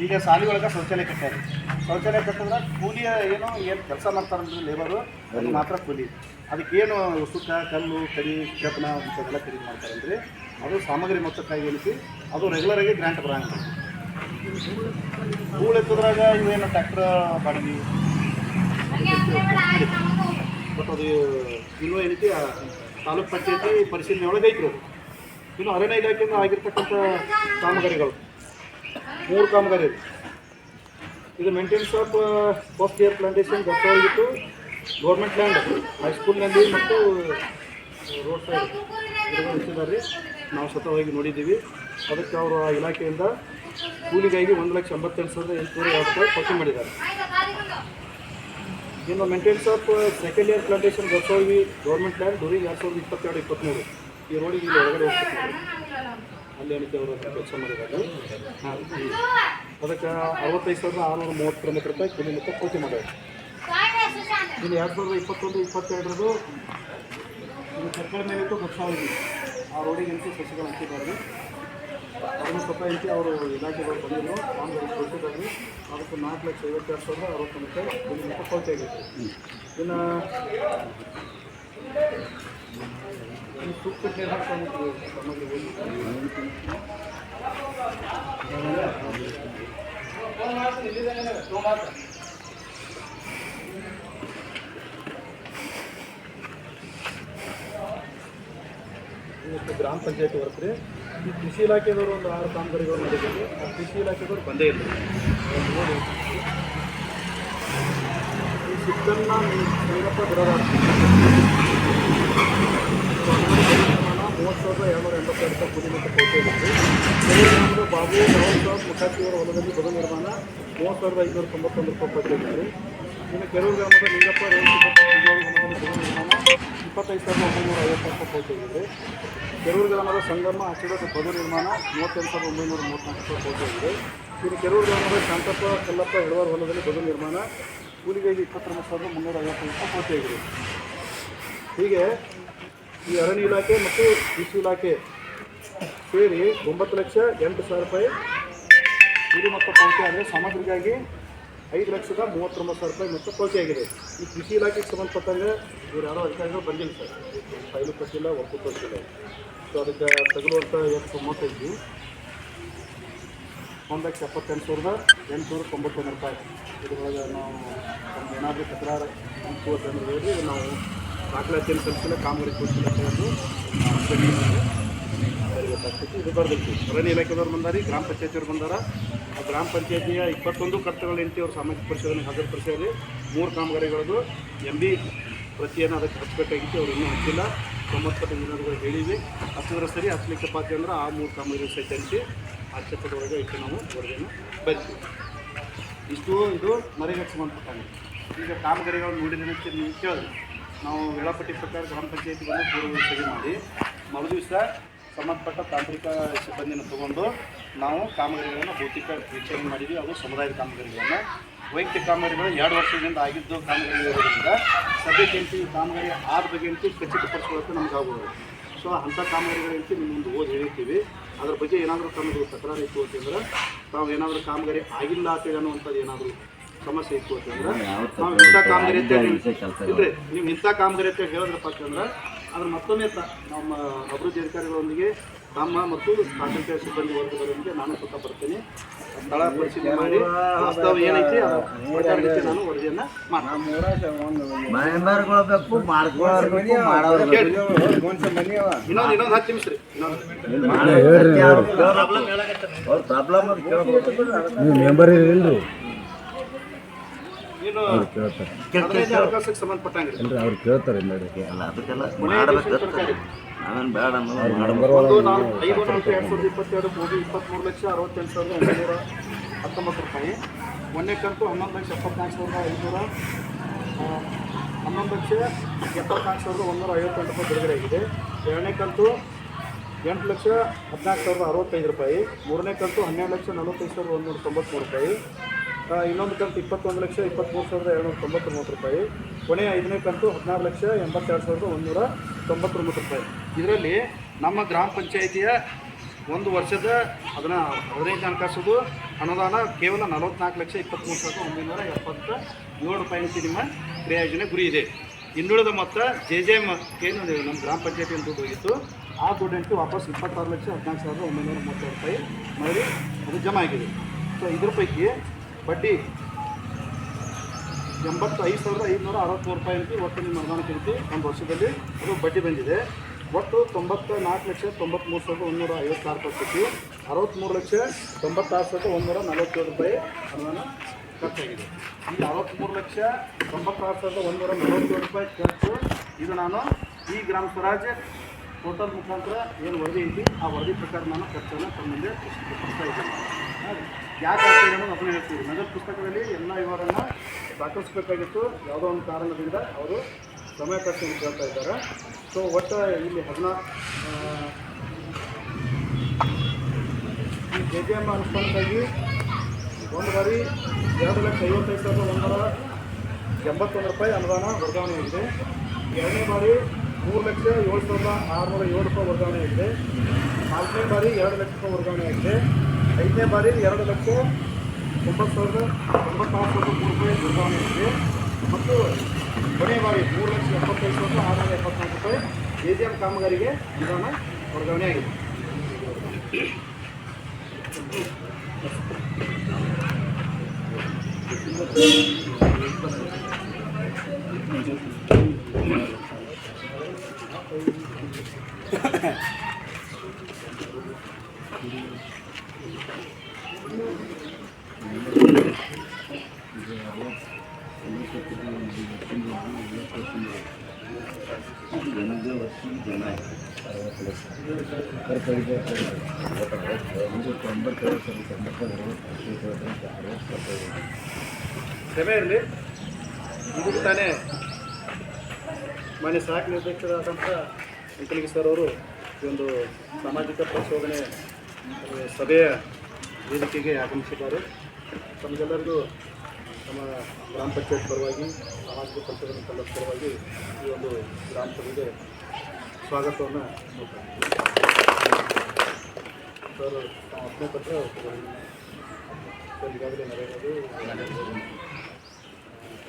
ಈಗ ಸಾಲಿ ಒಳಗೆ ಶೌಚಾಲಯ ಕಟ್ಟಾರೆ. ಶೌಚಾಲಯ ಕಟ್ಟಿದ್ರೆ ಕೂಲಿಯ ಏನು ಕೆಲಸ ಮಾಡ್ತಾರಂದ್ರೆ ಲೇಬರು ಅದು ಮಾತ್ರ ಕೂಲಿ. ಅದಕ್ಕೇನು ಸುತ್ತ ಕಲ್ಲು ಕಡಿ ಕಬ್ಬಣ ಇಂಥದ್ದೆಲ್ಲ ಖರೀದಿ ಮಾಡ್ತಾರಂದ್ರೆ ಅದು ಸಾಮಗ್ರಿ ಮೊತ್ತಕ್ಕಾಗಿ ಏನೈತಿ ಅದು ರೆಗ್ಯುಲರಾಗಿ ಗ್ರಾಂಟ್ ಬರೋಂಗಿಲ್ಲ. ಧೂಳು ಎತ್ತದ್ರಾಗ ಇವೇನು ಟ್ಯಾಕ್ಟ್ರ್ ಬಾಡಿಗೆ ಬಟ್ ಅದು ಇನ್ನೂ ಏನೈತಿ ತಾಲೂಕ್ ಪಂಚಾಯತಿ ಪರಿಶೀಲನೆ ಒಳಗೆ ಐತ್ರಿ ಅದು. ಇನ್ನು ಅರಣ್ಯ ಇಲಾಖೆಯಿಂದ ಆಗಿರ್ತಕ್ಕಂಥ ಕಾಮಗಾರಿಗಳು 3 ಕಾಮಗಾರಿ ಇದೆ. ಇದು maintenance of first year plantation ಗೊತ್ತಾಗಿತ್ತು ಗೌರ್ಮೆಂಟ್ ಲ್ಯಾಂಡ್ ಹೈಸ್ಕೂಲ್ನಲ್ಲಿ ಮತ್ತು ರೋಡ್ ಸೈಡ್ ಇದ್ದಾರೆ. ನಾವು ಸ್ವತಃವಾಗಿ ನೋಡಿದ್ದೀವಿ. ಅದಕ್ಕೆ ಅವರು ಆ ಇಲಾಖೆಯಿಂದ ಕೂಲಿಗಾಗಿ 1,88,820 ರೂಪಾಯಿ ಪಟ್ಟಿ ಮಾಡಿದ್ದಾರೆ. ಇನ್ನು maintenance of second year plantation ಗೊತ್ತಾಗಿ ಗೌರ್ಮೆಂಟ್ ಲ್ಯಾಂಡ್ ಡ್ಯೂರಿಂಗ್ 2022-23 ಈ ರೋಡಿಗೆ ಇಲ್ಲಿ ಒಳಗಡೆ ಹೋಗ್ತಿದ್ದಾರೆ. ಅಲ್ಲಿ ಏನಕ್ಕೆ ಅವರು ಕೆಲಸ ಮಾಡಿದ್ದಾರೆ. ಹಾಂ, ಅದಕ್ಕೆ 65,639 ರೂಪಾಯಿ ಕೂಲಿ ಮೊತ್ತ ಪೂರ್ತಿ ಮಾಡಿದ್ದಾರೆ. ಇನ್ನು 2021-22 ಇದು ಸರ್ಕಾರ ಮೇಲಿತ್ತು ಗೊತ್ತಾಗಿ ಆ ರೋಡಿಗೆ ಎಂಟು ಸಸಿಗಳು ಹಂಚಿದ್ದಾರೆ. ಅದನ್ನು ಸ್ವಲ್ಪ ಎಂಟಿ ಅವರು ಇಲಾಖೆಗಳು ಬಂದಿದ್ರು ಕಾಮಗಾರಿ ಕೊಟ್ಟಿದ್ದಾರೆ. ಅದಕ್ಕೆ 4,52,069 ರೂಪಾಯಿ ಕೂಲಿ ಮೊತ್ತ ಪೂರ್ತಿ ಆಗಿದೆ. ಇನ್ನು ಸೂಕ್ತ ಸಾಮಗ್ರಿ ಇವತ್ತು ಗ್ರಾಮ ಪಂಚಾಯತಿ ವರ್ಕ್ರಿ ಈ ಕೃಷಿ ಇಲಾಖೆದವರು ಒಂದು 6 ಕಾಮಗಾರಿಗಳು ಮಾಡಿದ್ದಾರೆ. ಆ ಕೃಷಿ ಇಲಾಖೆದವರು ಬಂದೇ ಇಲ್ಲ. ಈ ಸಿಕ್ಕನ್ನ ನೀರಪ್ಪ ಬಿಡೋದಾರ 30,282 ರೂಪಾಯಿ ಕೂಲಿ ಮೊತ್ತ ಪೂರ್ತಿ ಆಗುತ್ತೆ. ಗ್ರಾಮದ ಬಾಬು ರಾವ್ ಮುಖಾತಿಯವರ ಹೊಲದಲ್ಲಿ ಬದು ನಿರ್ಮಾಣ 30,591 ರೂಪಾಯಿ ಪೂರ್ತಿ ಆಗುತ್ತೆ. ಇನ್ನು ಕೆಲವು ಗ್ರಾಮದ ನೀರಪ್ಪ ಹೊಲದಲ್ಲಿ ಬದು ನಿರ್ಮಾಣ 25,950 ರೂಪಾಯಿ ಪೂರ್ತಿ ಆಗಿದೆ. ಕೆರೂರು ಗ್ರಾಮದ ಸಂಗಮ ಅಚ್ಚುಡದ ಬದು ನಿರ್ಮಾಣ 38,934 ರೂಪಾಯಿ ಪೂರ್ತಿ ಆಗಿದೆ. ಇನ್ನು ಕೆರೂರು ಗ್ರಾಮದ ಶಾಂತಪ್ಪ ಕಲ್ಲಪ್ಪ ಎಳವಾರ ಹೊಲದಲ್ಲಿ ಬದು ನಿರ್ಮಾಣ ಕೂಲಿಗಾಗಿ 29,350 ರೂಪಾಯಿ ಪೂರ್ತಿ ಆಗಿದೆ. ಹೀಗೆ ಈ ಅರಣ್ಯ ಇಲಾಖೆ ಮತ್ತು ಕೃಷಿ ಇಲಾಖೆ ಸೇರಿ 9,08,000 ರೂಪಾಯಿ ಕೂಲಿ ಮೊತ್ತ ಪಾವತಿ ಆದರೆ ಸಾಮಗ್ರಿಗಾಗಿ 5,39,000 ರೂಪಾಯಿ ಮೊತ್ತ ಪಾವತಿ ಆಗಿದೆ. ಈ ಕೃಷಿ ಇಲಾಖೆಗೆ ಸಂಬಂಧಪಟ್ಟಂಗೆ ಇವರು ಯಾರೋ ಅಧಿಕಾರಿಗಳು ಬಂದಿಲ್ಲ ಸರ್. ಫೈಲು ಕೊಟ್ಟಿಲ್ಲ, ಒಪ್ಪು ಕೊಟ್ಟಿಲ್ಲ. ಸೊ ಅದಕ್ಕೆ ತಗಲುವಂಥ ಎಷ್ಟು ಮೊತ್ತ ಐತಿ 1,78,891 ರೂಪಾಯಿ. ಇದರೊಳಗೆ ನಾವು ಏನಾದರೂ ತಕರಾರು ಅಂತಂದ್ರೆ ಹೇಳಿ ನಾವು ದಾಖಲಾತಿಯನ್ನು ಸಲ್ಲಿಸಿಲ್ಲ, ಕಾಮಗಾರಿ ಕೊಟ್ಟಿಲ್ಲ ತಗೊಂಡು ಗೊತ್ತಾಗ್ತೈತಿ. ಇದು ಬರ್ದೈತಿ. ಅರಣ್ಯ ಇಲಾಖೆದವ್ರು ಬಂದಾರಿ, ಗ್ರಾಮ ಪಂಚಾಯತಿಯವ್ರು ಬಂದಾರ. ಆ ಗ್ರಾಮ ಪಂಚಾಯತಿಯ 21 ಕಟ್ಟಡಗಳ ಎಂಟಿ ಅವರು ಸಾಮಾಜಿಕ ಪರಿಶೋಧನೆ ಹಾಜರುಪಡಿಸಿದ್ದಾರೆ. 3 ಕಾಮಗಾರಿಗಳದು MB ಪ್ರತಿಯನ್ನು ಅದಕ್ಕೆ ಹಚ್ಚಬೇಕಾಗಿತ್ತು. ಅವ್ರು ಇನ್ನೂ ಹಚ್ಚಿಲ್ಲ. 90 ದಿನಗಳು ಹೇಳಿವಿ. ಹಚ್ಚಿದ್ರೆ ಸರಿ, ಹಚ್ಚಲಿಕ್ಕೆ ಪಾತ್ರ ಅಂದ್ರೆ ಆ 3 ಕಾಮಗಾರಿ ಸಹಿತ ಹಂಚಿ ಹಚ್ಚಪದೊಳಗೆ ಇಟ್ಟು ನಾವು ವರದಿಯನ್ನು ಬರಿತೀವಿ. ಇಷ್ಟು ಇದು ನರೇಗಾಕ್ಕೆ ಸಂಬಂಧಪಟ್ಟಂಗೆ. ಈಗ ಕಾಮಗಾರಿಗಳನ್ನು ನೋಡಿದ ನೀವು ಕೇಳಿದ್ರಿ. ನಾವು ವೇಳಾಪಟ್ಟಿ ಪ್ರಕಾರ ಗ್ರಾಮ ಪಂಚಾಯತಿಗಳನ್ನು ಪೂರ್ವ ಸರಿ ಮಾಡಿ ಮರುದಿವಸ ಸಂಬಂಧಪಟ್ಟ ತಾಂತ್ರಿಕ ಸಿಬ್ಬಂದಿಯನ್ನು ತಗೊಂಡು ನಾವು ಕಾಮಗಾರಿಗಳನ್ನು ಭೌತಿಕ ವೀಕ್ಷಣೆ ಮಾಡಿದ್ವಿ. ಅದು ಸಮುದಾಯದ ಕಾಮಗಾರಿಗಳನ್ನು. ವೈಯಕ್ತಿಕ ಕಾಮಗಾರಿಗಳು 2 ವರ್ಷದಿಂದ ಆಗಿದ್ದು ಕಾಮಗಾರಿ ಇರೋದ್ರಿಂದ ಸದ್ಯಕ್ಕೆ ಈ ಕಾಮಗಾರಿ ಆದ ಬಗ್ಗೆ ಖಚಿತಪಡಿಸ್ಕೊಳ್ಳೋಕೆ ನಮ್ಗೆ ಆಗ್ಬೋದು. ಸೊ ಅಂಥ ಕಾಮಗಾರಿಗಳಂತೂ ನಿಮ್ಮ ಮುಂದೆ ಓದಿ ಹೇಳಿರ್ತೀವಿ. ಅದ್ರ ಬಗ್ಗೆ ಏನಾದರೂ ತಮ್ಮದು ತಕರಾರು ಇತ್ತು ಅಂತಂದ್ರೆ, ತಾವು ಏನಾದರೂ ಕಾಮಗಾರಿ ಆಗಿಲ್ಲ ಅಂತೇಳಿ ಅನ್ನುವಂಥದ್ದು ಏನಾದರೂ ಸಮಸ್ಯೆ ಇತ್ತು ಅಂತಂದ್ರೆ ನಾವು ಇಂಥ ಕಾಮಗಾರಿ ಅಂತ ಇಲ್ಲರಿ ನೀವು ಇಂಥ ಕಾಮಗಾರಿ ಅಂತ ಹೇಳಿದ್ರಪ್ಪ ಅಂತಂದ್ರೆ ಅದ್ರ ಮತ್ತೊಮ್ಮೆ ನಮ್ಮ ಅಭಿವೃದ್ಧಿ ಅಧಿಕಾರಿಗಳೊಂದಿಗೆ ತಮ್ಮ ಮತ್ತು ತಾಂತ್ರಿಕ ಸಿಬ್ಬಂದಿ ವರ್ಗದವರೊಂದಿಗೆ ನಾನು ಸ್ವತಃ ಬರ್ತೇನೆ. ಸ್ಥಳ ಪರಿಶೀಲನೆ ಮಾಡಿ ವಾಸ್ತವ ಏನೈತಿ ನಾನು ವರದಿಯನ್ನು ಇನ್ನೊಂದು 10 ನಿಮಿಷ ರೀ. ಅವಕಾಶಕ್ಕೆ ಸಂಬಂಧಪಟ್ಟಂಗೆ ಅವ್ರು ಕೇಳ್ತಾರೆ. 5/4/2022 ಹೋಗಿ 23,68,919 ರೂಪಾಯಿ. 1ನೇ ಕಂತು 11,74,500, 11,74,158 ರೂಪಾಯಿ ಬಿಡುಗಡೆ ಆಗಿದೆ. 2ನೇ ಕಂತು 8,14,65 ರೂಪಾಯಿ. 3ನೇ ಕಂತು 12,45,193 ರೂಪಾಯಿ. ಇನ್ನೊಂದು ಕಂತು 21,23,293 ರೂಪಾಯಿ. ಕೊನೆಯ 5ನೇ ಕಂತು 16,82,199 ರೂಪಾಯಿ. ಇದರಲ್ಲಿ ನಮ್ಮ ಗ್ರಾಮ ಪಂಚಾಯಿತಿಯ 1 ವರ್ಷದ 15 ಹಣಕಾಸು ಅನುದಾನ ಕೇವಲ 44,23,977 ರೂಪಾಯಿ ನಿಮ್ಮ ಕ್ರಿಯಾ ಯೋಜನೆ ಗುರಿ ಇದೆ. ಇನ್ನುಳಿದ ಮೊತ್ತ JJM ಏನು ನಮ್ಮ ಗ್ರಾಮ ಪಂಚಾಯತಿಯಿಂದ ದುಡ್ಡು ಹೋಗಿತ್ತು ಆ ದುಡ್ಡಂತೂ ವಾಪಸ್ 26,14,1932 ರೂಪಾಯಿ ಮಾಡಿ ಅದು ಜಮಾ ಆಗಿದೆ. ಸೊ ಇದ್ರ ಪೈಕಿ ಬಡ್ಡಿ 85,563 ರೂಪಾಯಿ ಅಂತ ಒಟ್ಟು ನಿಮ್ಮ ಅನುದಾನಕ್ಕೆ ಐತಿ ಒಂದು ವರ್ಷದಲ್ಲಿ ಅದು ಬಡ್ಡಿ ಬಂದಿದೆ. ಒಟ್ಟು 94,93,156 ರೂಪಾಯಿ 63,96,147 ರೂಪಾಯಿ ಅನುದಾನ ಖರ್ಚಾಗಿದೆ. ಈ 63,96,147 ರೂಪಾಯಿ ಖರ್ಚು ಇದು ನಾನು ಈ ಗ್ರಾಮ ಸ್ವರಾಜ್ ಪೋರ್ಟಲ್ ಮುಖಾಂತರ ಏನು ವರದಿ ಐತಿ ಆ ವರದಿ ಪ್ರಕಾರ ನಾನು ಖರ್ಚನ್ನು ತಮ್ಮ ಮುಂದೆ ಪಡಿಸ್ತಾ ಇದ್ದೇನೆ. ಯಾಕೆ ಆಗ್ತಿದೆ ಅನ್ನೋದು ಅದನ್ನು ಹೇಳ್ತೀವಿ. ನಗದು ಪುಸ್ತಕದಲ್ಲಿ ಎಲ್ಲ ವಿವರನ್ನು ದಾಖಲಿಸಬೇಕಾಗಿತ್ತು. ಯಾವುದೋ ಒಂದು ಕಾರಣದಿಂದ ಅವರು ಸಮಯ ಖರ್ಚು ಕೇಳ್ತಾ ಇದ್ದಾರೆ. ಸೊ ಒಟ್ಟು ಇಲ್ಲಿ 14 ಈ JJM ಅನುಷ್ಠಾನಕ್ಕಾಗಿ ಒಂದು ಬಾರಿ 2,55,181 ರೂಪಾಯಿ ಅನುದಾನ ವರ್ಗಾವಣೆಯಾಗಿದೆ. ಎರಡನೇ ಬಾರಿ 3,07,607 ರೂಪಾಯಿ ವರ್ಗಾವಣೆಯಾಗಿದೆ. ನಾಲ್ಕನೇ ಬಾರಿ 2 ಲಕ್ಷ ರೂಪಾಯಿ ವರ್ಗಾವಣೆಯಾಗಿದೆ. ಐದನೇ ಬಾರಿ 2,90,96,3 ರೂಪಾಯಿ ವರ್ಗಾವಣೆಯಾಗಿದೆ. ಮತ್ತು ಕೊನೆಯ ಬಾರಿ 3,75,674 ರೂಪಾಯಿ JJM ಕಾಮಗಾರಿಗೆ ಅನುದಾನ ವರ್ಗಾವಣೆಯಾಗಿದೆ. ಕ್ಷಮೆ ಇರಲಿ. ಇದಕ್ಕೆ ತಾನೇ ಮಾನ್ಯ ಸಹಾಯಕ ನಿರ್ದೇಶಕರಾದಂಥ ವೆಂಕಟಲಿಂಗ ಸರ್ ಅವರು ಈ ಒಂದು ಸಾಮಾಜಿಕ ಪರಿಶೋಧನೆ ಸಭೆಯ ವೇದಿಕೆಗೆ ಆಗಮಿಸಿದ್ದಾರೆ. ತಮಗೆಲ್ಲರಿಗೂ ನಮ್ಮ ಗ್ರಾಮ ಪಂಚಾಯತ್ ಪರವಾಗಿ ಸಾಮಾಜಿಕ ಪರಿಶೋಧನೆ ತಂಡದ ಪರವಾಗಿ ಈ ಒಂದು ಗ್ರಾಮ ಸಭೆಗೆ ಸ್ವಾಗತವನ್ನು ಮಾಡ್ತಾರೆ. ಸರ್ ಅಪ್ನೆ ಪತ್ರ ಈಗಾಗಲೇ ನಡೆಯೋದು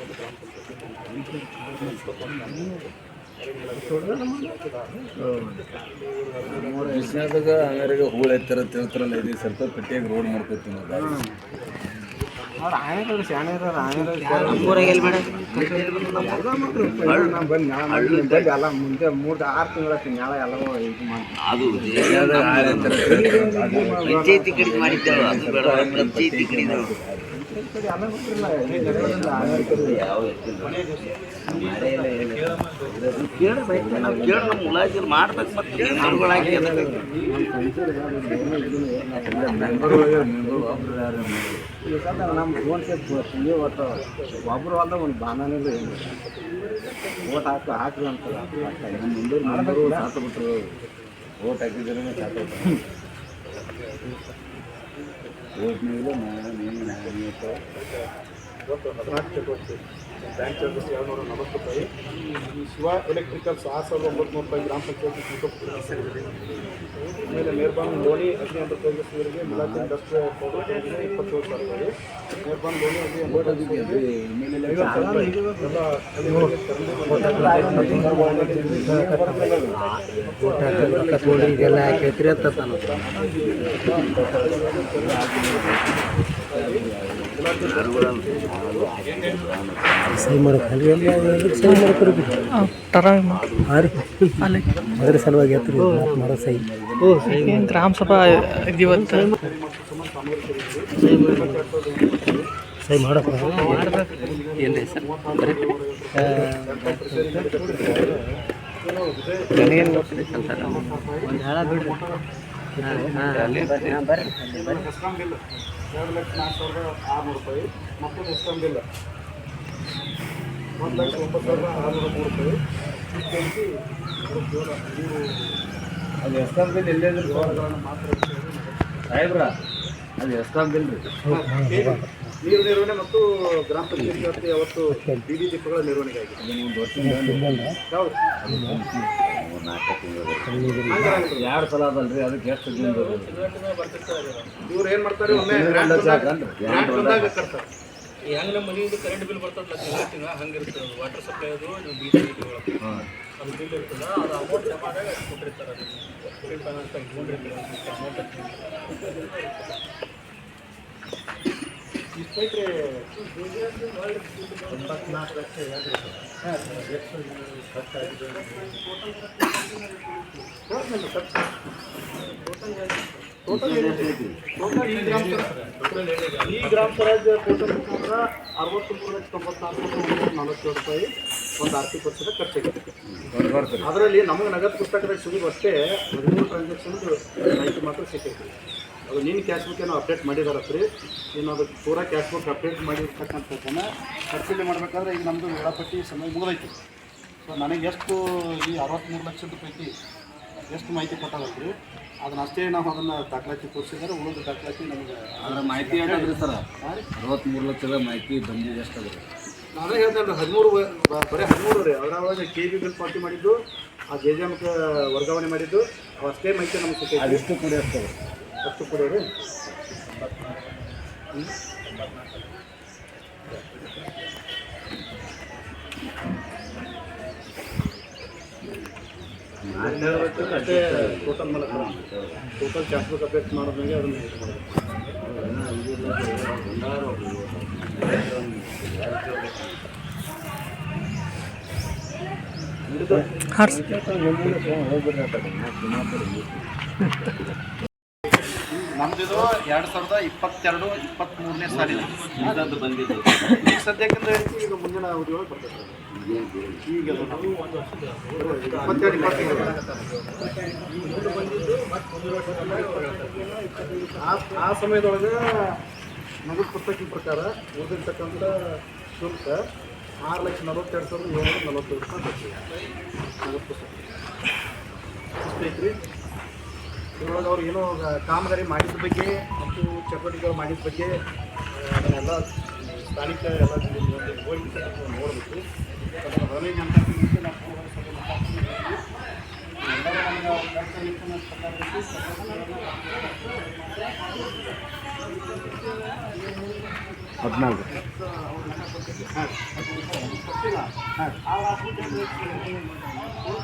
ಒಂದು ಗ್ರಾಮ ಕೃಷ್ಣದಾಗ ಹಂಗಾರಿಗೆ ಹೂಳು ಎತ್ತರ ತಿಳ್ತಾರಲ್ಲ ಇದು ಸ್ವಲ್ಪ ಪಟ್ಟಿಯಾಗಿ ರೋಡ್ ಮಾಡ್ಕೊತೀವಿ ನಾವು. ಎಲ್ಲ ಮುಂದೆ 3-6 ತಿಂಗಳ ನ್ಯಾಳ ಎಲ್ಲವೂ ಇದು ಮಾಡಿ ಪಂಚಾಯತಿ ಕಡೆ ಮಾಡಿದ್ದೇವೆ. ಅದು ಬೇಡ, ಪಂಚಾಯತಿ ಕಡೆ ಕೇಳ ಮುಲಾಜಿಲ್ ಮಾಡ್ಬೇಕು. ಮತ್ತೆ ಮರುಗಳಾಗಿ ನಮ್ಮ ಫೋನ್ ಒಟ್ಟು ಒಬ್ಬರು ಅಲ್ಲ ಒಂದು ಬಾನಾನಿಲ್ಲ ಏನು ಓಟ್ ಹಾಕ್ರಿ ಅಂತಲ್ಲ. ಮುಂದೆ ಸಾಕು ಬಿಟ್ಟರು ಓಟ್ ಹಾಕಿದ್ರೆ ಸಾಕು. ಓಟ್ ಮೇಲೆ ಇವತ್ತು 14 ಚಟುವಟಿಕೆ ಬ್ಯಾಂಕ್ ಚಾರ್ಜಸ್ 290 ರೂಪಾಯಿ. ಈ ಶಿವ ಎಲೆಕ್ಟ್ರಿಕಲ್ಸ್ 6,900 ರೂಪಾಯಿ ಗ್ರಾಮ ಪಂಚಾಯತಿ ಆಮೇಲೆ ನೇರ್ಬಾನ್ ಲೋಣಿ 15 ರೂಪಾಯಿಗೆ ಸೇರಿಗೆ ಮಿಲಾಜ್ ಇಂಡಸ್ಟ್ರಿಯಲ್ ಪೌಡರ್ 27,000 ರೂಪಾಯಿ. ನೇರ್ಬಾನ್ ಲೋಣಿ ಅದ್ರ ಸಲುವಾಗಿ ಗ್ರಾಮ ಸಭಾ ಇವತ್ತು ಸಹಿ ಮಾಡಪ್ಪ ಏನ್ರಿ ಸರ್ ನನಗೇನು ಗೊತ್ತಿದೆ ಸರ್ ಒಂದು ಹೇಳ ಬಿಡ್ರಿ. ಎಸ್ಕಾಂ ಬಿಲ್ 2,04,600 ರೂಪಾಯಿ. ಮತ್ತೊಂದು ಎಸ್ಕಾಂ ಬಿಲ್ 1,09,603 ರೂಪಾಯಿ. ಅದು ಎಸ್ಕಾಂ ಬಿಲ್ ಎಲ್ಲೆಲ್ಲಿ ಸಾಹೇಬ್ರ ಅದು ಎಸ್ಕಾಂ ಬಿಲ್ ರೀ. ನೀರು ನಿರ್ವಹಣೆ ಮತ್ತು ಗ್ರಾಮ ಪಂಚಾಯತ್ ವ್ಯಾಪ್ತಿಯ ಅವತ್ತು ಬೀದಿ ದೀಪಗಳ ನಿರ್ವಹಣೆಗೆ ಆಗಿದೆ. ಯಾವುದು 2 ಸಲ ಅದಲ್ರಿ, ಅದಕ್ಕೆ ಎಷ್ಟು ಇವ್ರು ಏನು ಮಾಡ್ತಾರೆ, ಒಮ್ಮೆ ಗ್ರಾಂಟ್ ಬಂದಾಗ ಕಟ್ತಾರೆ. ಹೆಂಗೆ ನಮ್ಮ ಮನೆಯಿಂದ ಕರೆಂಟ್ ಬಿಲ್ ಬರ್ತದಲ್ಲ ತಿಂಗಳ ಹಂಗಿರ್ತದೆ. ವಾಟರ್ ಸಪ್ಲೈ ಅದು ಬೀದಿ ಒಳಗೆ ಅದು ಬಿಲ್ ಇರ್ತದೆ. ಅದು ಅಮೌಂಟ್ ಜಮಾ ಆದಾಗ ಅದು ಕೊಟ್ಟಿರ್ತಾರೆ. ಅದನ್ನು ಫೈನಾನ್ಸ್ ಇಟ್ಕೊಂಡಿರ್ತಾರೆ ಅಮೌಂಟ್. ಇಷ್ಟು ಐತ್ರಿ 84 ಲಕ್ಷ ಟೋಟಲ್ ಈ ಗ್ರಾಮ ಸ್ವರಾಜ್ಯ ಟೋಟಲ್ ಮುಖಾಂತರ 63,94,47 ರೂಪಾಯಿ ಒಂದು ಆರ್ಥಿಕ ವರ್ಷದ ಖರ್ಚಾಗಿದೆ. ಅದರಲ್ಲಿ ನಮಗೆ ನಗದು ಪುಸ್ತಕದಾಗ ಸಿಗೋದು ಅಷ್ಟೇ 13 ಟ್ರಾನ್ಸಾಕ್ಷನ್ದು ಮಾಹಿತಿ ಮಾತ್ರ ಸಿಕ್ಕೈತಿ. ಅದು ನೀನು ಕ್ಯಾಶ್ ಬುಕ್ ಏನೋ ಅಪ್ಡೇಟ್ ಮಾಡಿದಾರತ್ರಿ. ನೀನು ಅದಕ್ಕೆ ಪೂರಾ ಕ್ಯಾಶ್ ಬುಕ್ ಅಪ್ಡೇಟ್ ಮಾಡಿರ್ತಕ್ಕಂಥದ್ದನ್ನು ಪರಿಶೀಲನೆ ಮಾಡಬೇಕಾದ್ರೆ ಈಗ ನಮ್ಮದು ವೇಳಾಪಟ್ಟಿ ಸಮಯ ಮುಗಿದೈತಿ. ಸೊ ನನಗೆ ಎಷ್ಟು ಈ 63 ಲಕ್ಷದ ಪೈಕಿ ಎಷ್ಟು ಮಾಹಿತಿ ಕೊಟ್ಟಾಗಲ್ರಿ, ಅದನ್ನ ಅಷ್ಟೇ ನಾವು ಅದನ್ನು ದಾಖಲಾತಿ ತೋರಿಸಿದರೆ ಉಳಿದ ದಾಖಲಾತಿ ನಮಗೆ ಅದರ ಮಾಹಿತಿ ಏನಾದ್ರಿ ಸರ್? 63 ಲಕ್ಷದ ಮಾಹಿತಿ ಬಂದಿದೆ ಎಷ್ಟು ಅದ್ರಿ? ನಾನೇ ಹೇಳ್ತೇನೆ 13 ಬರೀ 13 ರೀ. ಅದರೊಳಗೆ KB ಬಿಲ್ ಪಾವತಿ ಮಾಡಿದ್ದು, ಆ JJMಕ್ಕೆ ವರ್ಗಾವಣೆ ಮಾಡಿದ್ದು ಅವಷ್ಟೇ ಮಾಹಿತಿ ನಮಗೆ ಸಿಕ್ಕೈತಿ. ಅದೆಷ್ಟು ಕೊಡಿ ಅಷ್ಟೇ ಅಷ್ಟು ಕೊಡೋರಿ. ಅಷ್ಟೇ ಟೋಟಲ್ ಮೂಲಕ ಟೋಟಲ್ ಕ್ಯಾಶ್ ಬುಕ್ ಅಪ್ಡೇಟ್ ಮಾಡೋದ್ಮೇಲೆ ಅದನ್ನು ಇದು ಮಾಡಬೇಕು. ನಮ್ದಿದು 2022-23ನೇ ಸಾಲಿನ ಬಂದಿದ್ದು ಈಗ ಸದ್ಯಕ್ಕೆ ಇದು ಮುಂದಿನ ಅವಧಿಯೊಳಗೆ ಬರ್ತದೆ. ಈಗ ಆ ಸಮಯದೊಳಗೆ ನಗದು ಪುಸ್ತಕಿನ ಪ್ರಕಾರ ಉಳಿದಿರ್ತಕ್ಕಂಥ ಶುಲ್ಕ 6,42,747 ರೂಪಾಯಿ ಬರ್ತೀವಿ ನಗದು ಪುಸ್ತಕ. ಐತ್ರಿ. ಇದ್ರೊಳಗೆ ಅವ್ರು ಏನೋ ಕಾಮಗಾರಿ ಮಾಡಿದ ಬಗ್ಗೆ ಮತ್ತು ಚಟುವಟಿಕೆಗಳು ಮಾಡಿದ ಬಗ್ಗೆ ಅದನ್ನೆಲ್ಲ ಸ್ಥಾನಿಕ ಎಲ್ಲ ಹೋಗಿ ನೋಡಬೇಕು. ರಮೇಶ್ ಜನತಾ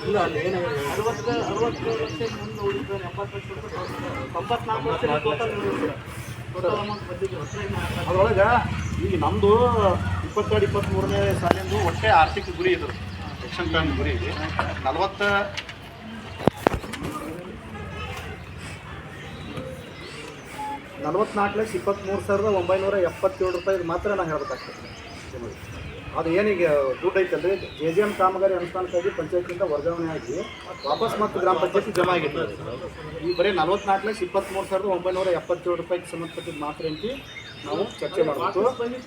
ಇಲ್ಲ ಅಲ್ಲಿ ಏನಾಗಿದೆ 60 ಲಕ್ಷ ಮುಂದೆ ಉಳಿದ 70 ಲಕ್ಷ ರೂಪಾಯಿ 94 ಲಕ್ಷ ಟೋಟಲ್ ಅಮೌಂಟ್ ಬಂದಿದ್ದು. ಅದರೊಳಗೆ ಈಗ ನಮ್ಮದು 22-23ನೇ ಸಾಲಿಂದು ಒಟ್ಟೆ ಆರ್ಥಿಕ ಗುರಿ ಇದು ಎಕ್ಷನ್ ಪ್ಲಾನ್ ಗುರಿ ಇದೆ 44,23,977 ರೂಪಾಯಿ ಮಾತ್ರ ನಾವು ಹೇಳಬೇಕಾಗ್ತದೆ. ಅದು ಏನೀಗ ದುಡ್ಡು ಐತಲ್ರಿ JJM ಕಾಮಗಾರಿ ಅನುಷ್ಠಾನಕ್ಕಾಗಿ ಪಂಚಾಯತಿಂದ ವರ್ಗಾವಣೆ ಆಗಿ ವಾಪಸ್ ಮತ್ತು ಗ್ರಾಮ ಪಂಚಾಯತಿ ಜಮಾ ಆಗಿತ್ತು. ಈಗ ಬರೀ 44,23,977 ರೂಪಾಯಿಗೆ ಸಂಬಂಧಪಟ್ಟಿದ್ದು ಮಾತ್ರ ಅಂತ ನಾವು ಚರ್ಚೆ ಮಾಡಬೇಕು.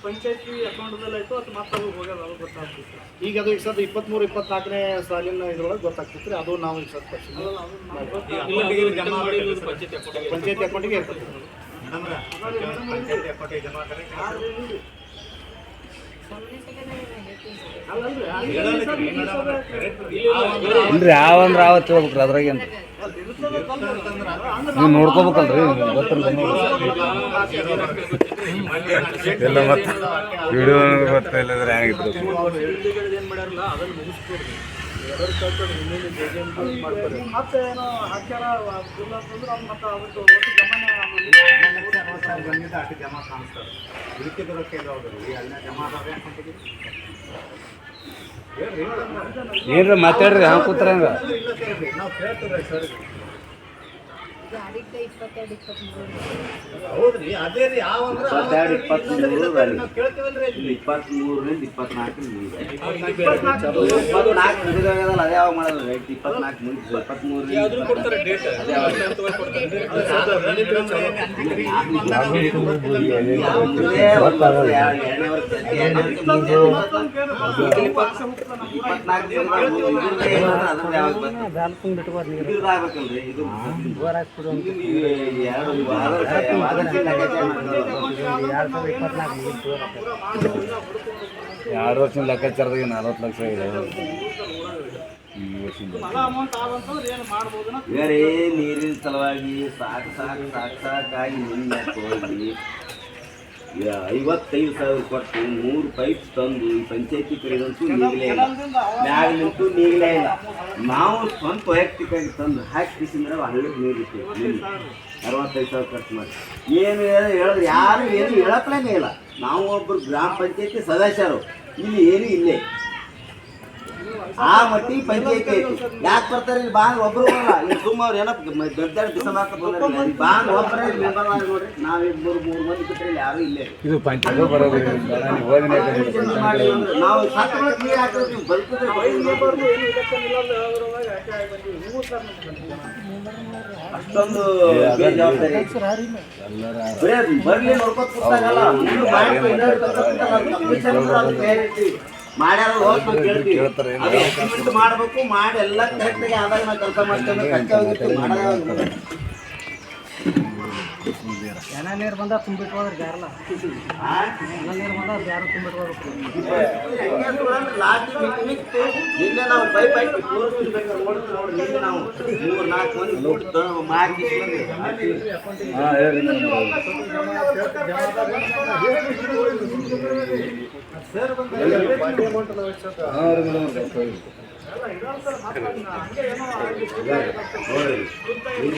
ಪಂಚಾಯತಿ ಅಕೌಂಟದಲ್ಲಿ ಆಯಿತು ಅದು ಮಾತ್ರ ಹೋಗೋದು ಅದು ಗೊತ್ತಾಗ್ತಿತ್ತು. ಈಗ ಅದು ಈಗ ಸದ್ದು 23-24ನೇ ಸಾಲಿನ ಇದರೊಳಗೆ ಗೊತ್ತಾಗ್ತಿತ್ತು ರೀ. ಅದು ನಾವು ಈಗ ಸದ್ದು ಪಂಚಾಯತಿ ಅಕೌಂಟಿಗೆ ಇರ್ತದೆ. ಇಲ್ರಿ ಯಾವಂದ್ರೆ ಆವತ್ತು ಹೇಳ್ಬೇಕ್ರಿ ಅದ್ರಾಗೇನು ನೀವು ನೋಡ್ಕೋಬೇಕಲ್ರಿ ಗೊತ್ತಿಲ್ಲ ಎಲ್ಲ ಮತ್ತೆ ವಿಡಿಯೋ ಗೊತ್ತಿಲ್ಲದ್ರೆ ಹೇಗಿದ್ರು ಏನು ಮಾಡ್ಯಾರಲ್ಲ ಅದನ್ನು ಮುಗಿಸ್ಕೊಡ್ರಿ. ಮಾಡ್ತಾರೆ ಮತ್ತೆ ಏನೋ ಹಾಕ್ಯಾರ ಇಲ್ಲ ಅಂತಂದ್ರೆ ಅವ್ನು ಮತ್ತೆ ಅವತ್ತು ಒಟ್ಟು ಜಮಾನೆ ಬಂದಿದ್ದ ಅಷ್ಟು ಜಮಾ ಕಾಣಿಸ್ತಾರೆ. ಇದಕ್ಕೆ ರೊಕ್ಕ ಇದಾವ್ರಿ ಅಲ್ಲಿನ ಜಮಾ ಅದಾವೆ ಅಕೌಂಟಿಗೆ ಏನ್ರಿ ಮಾತಾಡ್ರಿ ಹಂಗೆ ಕೂತ್ರ ಹಂಗೆ ಇಲ್ಲ ಕೇಳ್ರಿ ನಾವು ಕೇಳ್ತೀವಿ ಸರ್. ಹೌದ್ರಿ ಅದೇ ರೀ ಯಾವ 22-23 ಕೇಳ್ತೀವಲ್ರಿ 23ರಿಂದ 24 ಅದೇ ಯಾವ ಮಾಡೋದು ರೈಟ್ 24 ಮುಂಚೆ 23 ಎರಡು ವರ್ಷದ ಲೆಕ್ಕಾಚಾರದಾಗ 40 ಲಕ್ಷ ಇದೆ ಈ ವರ್ಷದಿಂದ. ಬೇರೆ ನೀರಿನ ಸಲುವಾಗಿ ಸಾಕಾಗಿ ನಿನ್ನ ಹೋಗಿ 55,000 ಕೊಟ್ಟು 3 ಪೈಪ್ ತಂದು ಈ ಪಂಚಾಯತಿ ಕಡೆದಂತೂ ನೀಗಲೇ ಇಲ್ಲ, ಮ್ಯಾಗ ನಿಂತು ನೀಗಲೇ ಇಲ್ಲ. ನಾವು ಸ್ವಂತ ವೈಯಕ್ತಿಕವಾಗಿ ತಂದು ಹಾಕಿಸಿದ್ರೆ ಹಳ್ಳಿಗೆ ನೀರು ಇತ್ತು. 65,000 ಖರ್ಚು ಮಾಡಿ ಏನು ಹೇಳಿದ್ರೆ ಯಾರು ಏನು ಹೇಳಪ್ಲೇನೇ ಇಲ್ಲ. ನಾವು ಒಬ್ಬರು ಗ್ರಾಮ ಪಂಚಾಯತಿ ಸದಸ್ಯರು, ಇಲ್ಲಿ ಏನು ಇಲ್ಲೇ ಆ ಮಟ್ಟಿಗೆ ಪಂಚಾಯತಿ ಐತಿ. ಯಾಕೆ ಬರ್ತಾರೆ ಇಲ್ಲಿ ಬಾಂಗ್ ಒಬ್ರು ಬರಲ್ಲ, ಇಲ್ಲಿ ಸುಮ್ಮ ಅವ್ರು ಏನೋ ದೊಡ್ಡ ಬಿಸಮಾಕ ಬಂದ್ರೆ ಬಾಂಗ್ ಒಬ್ಬರೇ ಮೆಂಬರ್ ನೋಡ್ರಿ. ನಾವಿಬ್ಬರು 3 ಮಂದಿ ಬಿಟ್ಟರೆ ಯಾರು ಇಲ್ಲೇ ಇದು ಪಂಚಾಯತ್ ಬರೋದಿಲ್ಲ. ನಾವು ಸತ್ತ ನೀರು ಹಾಕಿದ್ರೆ ನೀವು ಬದುಕಿದ್ರೆ ಅಷ್ಟೊಂದು ಜವಾಬ್ದಾರಿ ಬರ್ಲಿ ನೋಡ್ಕೊತ ಕೂತಾಗಲ್ಲ. ಮಾಡ್ಯಾರ ಕೇಳ್ತೀವಿ, ಮಾಡ್ಬೇಕು, ಮಾಡಿ ಎಲ್ಲ ಕರೆಕ್ಟಾಗಿ ಆದಾಗ ನಾವು ಕೆಲಸ ಮಾಡ್ತೇವೆ. ನೀರು ಬಂದ ತುಂಬಿಟ್ಟು ಹೋದ್ರೆ ಯಾರಲ್ಲ ನೀರು ಬಂದ ಯಾರು ತುಂಬಿಟ್ಟು ಹೋಗ್ಬೇಕು. ನಿನ್ನೆ ನಾವು ಪೈಪ್ ಹಾಕಿ ತೋರಿಸ್ಬೇಕಾದ್ರೆ ನೋಡ್ರಿ, ನಿನ್ನೆ ನಾವು 3-4 ಮಂದಿ ನೋಡ್ತು ಮಾಡಿ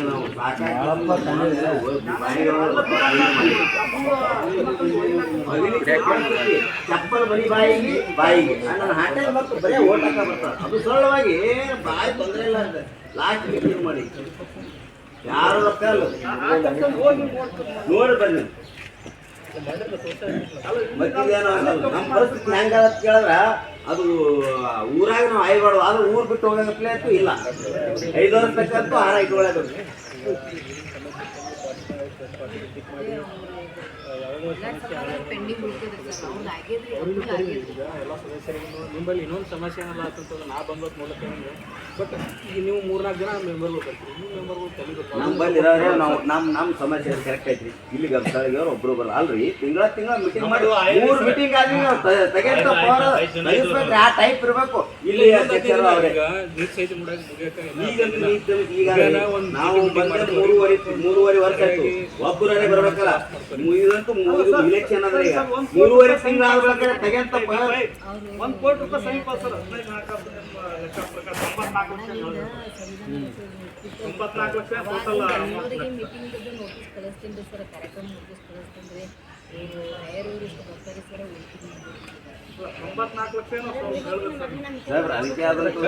ನಾವು ಚಪ್ಪಲ್ ಬರೀ ಬಾಯಿಗೆ ನನ್ನ ಹಾಟೆ ಮತ್ತು ಬರೀ ಓಟ್ ಹಾಕ ಬರ್ತಾರೆ. ಅದು ಸರಳವಾಗಿ ಬಾಯಿ ತೊಂದರೆ ಇಲ್ಲ ಅಂತ ಲಾಸ್ಟ್ ಮೀಟಿಂಗ್ ಮಾಡಿ ಯಾರು ರೊಕ್ಕ ನೋಡಿ ಬನ್ನಿ. ಮತ್ತೇನೋ ನಮ್ಮ ಪರಿಸ್ಥಿತಿ ಹೆಂಗ ಕೇಳಿದ್ರ ಅದು ಊರಾಗ ನಾವು ಆಯ್ಬಾರ್ದು, ಆದ್ರೆ ಊರ್ ಬಿಟ್ಟು ಹೋಗಪ್ಲೇ ಅಂತೂ ಇಲ್ಲ. 5 ವರ್ಷ ಬೇಕಂತೂ 6 ಇಟ್ಕೊಳ್ಳೋದು. ನಿಮ್ಮಲ್ಲಿ ಇನ್ನೊಂದು ಸಮಸ್ಯೆ ಏನಲ್ಲ ಅಂತಂದ್ರೆ ನಾ ಬಂದೋದು ನೋಡ್ಲಕ್ಕೆ ಬಟ್ ಈಗ ನೀವು 3-4 ಜನ ಮೆಂಬರ್ಗಳು ಬರ್ತೀರಿ, ನೀವು ಮೆಂಬರ್ಗಳು ತೆಗಿಬೇಕು. ನಮ್ಮ ಬಂದಿರೋರೆ ನಾವು ನಮ್ಮ ಸಮಸ್ಯೆ ಕರೆಕ್ಟ್ ಐತ್ರಿ. ಇಲ್ಲಿ ಗಬ್ಸಾಳಿಗೆ ಒಬ್ರು ಬರಲ್ಲ ಅಲ್ರಿ. ತಿಂಗಳ ಮೀಟಿಂಗ್ ಮಾಡಿ 3 ಮೀಟಿಂಗ್ ಆಗಿ ತೆಗೆಸ್ಬೇಕ್ರಿ. ಆ ಟೈಪ್ ಇರ್ಬೇಕು. ಇಲ್ಲಿ ಅಧ್ಯಕ್ಷರು ಅವರೇ ಈಗ ನಾವು ಬಂದ 3.5 ವರ್ಷ ಆಯ್ತು. ಒಬ್ಬರೇ ಬರ್ಬೇಕಲ್ಲ. ಇದಂತೂ ಇಲೆಕ್ಷನ್ ಅಂದ್ರೆ ಈಗ 3.5 ತಿಂಗಳು ಆಗ್ಬೇಕಾದ್ರೆ ತೆಗೆಂತ ₹1 ಕೋಟಿ ಸಮೀಪ ಸರ್. 94 ಲಕ್ಷ ಟೋಟಲ್ ಸಾಹೇಬ್ರ ಅದಕ್ಕೆ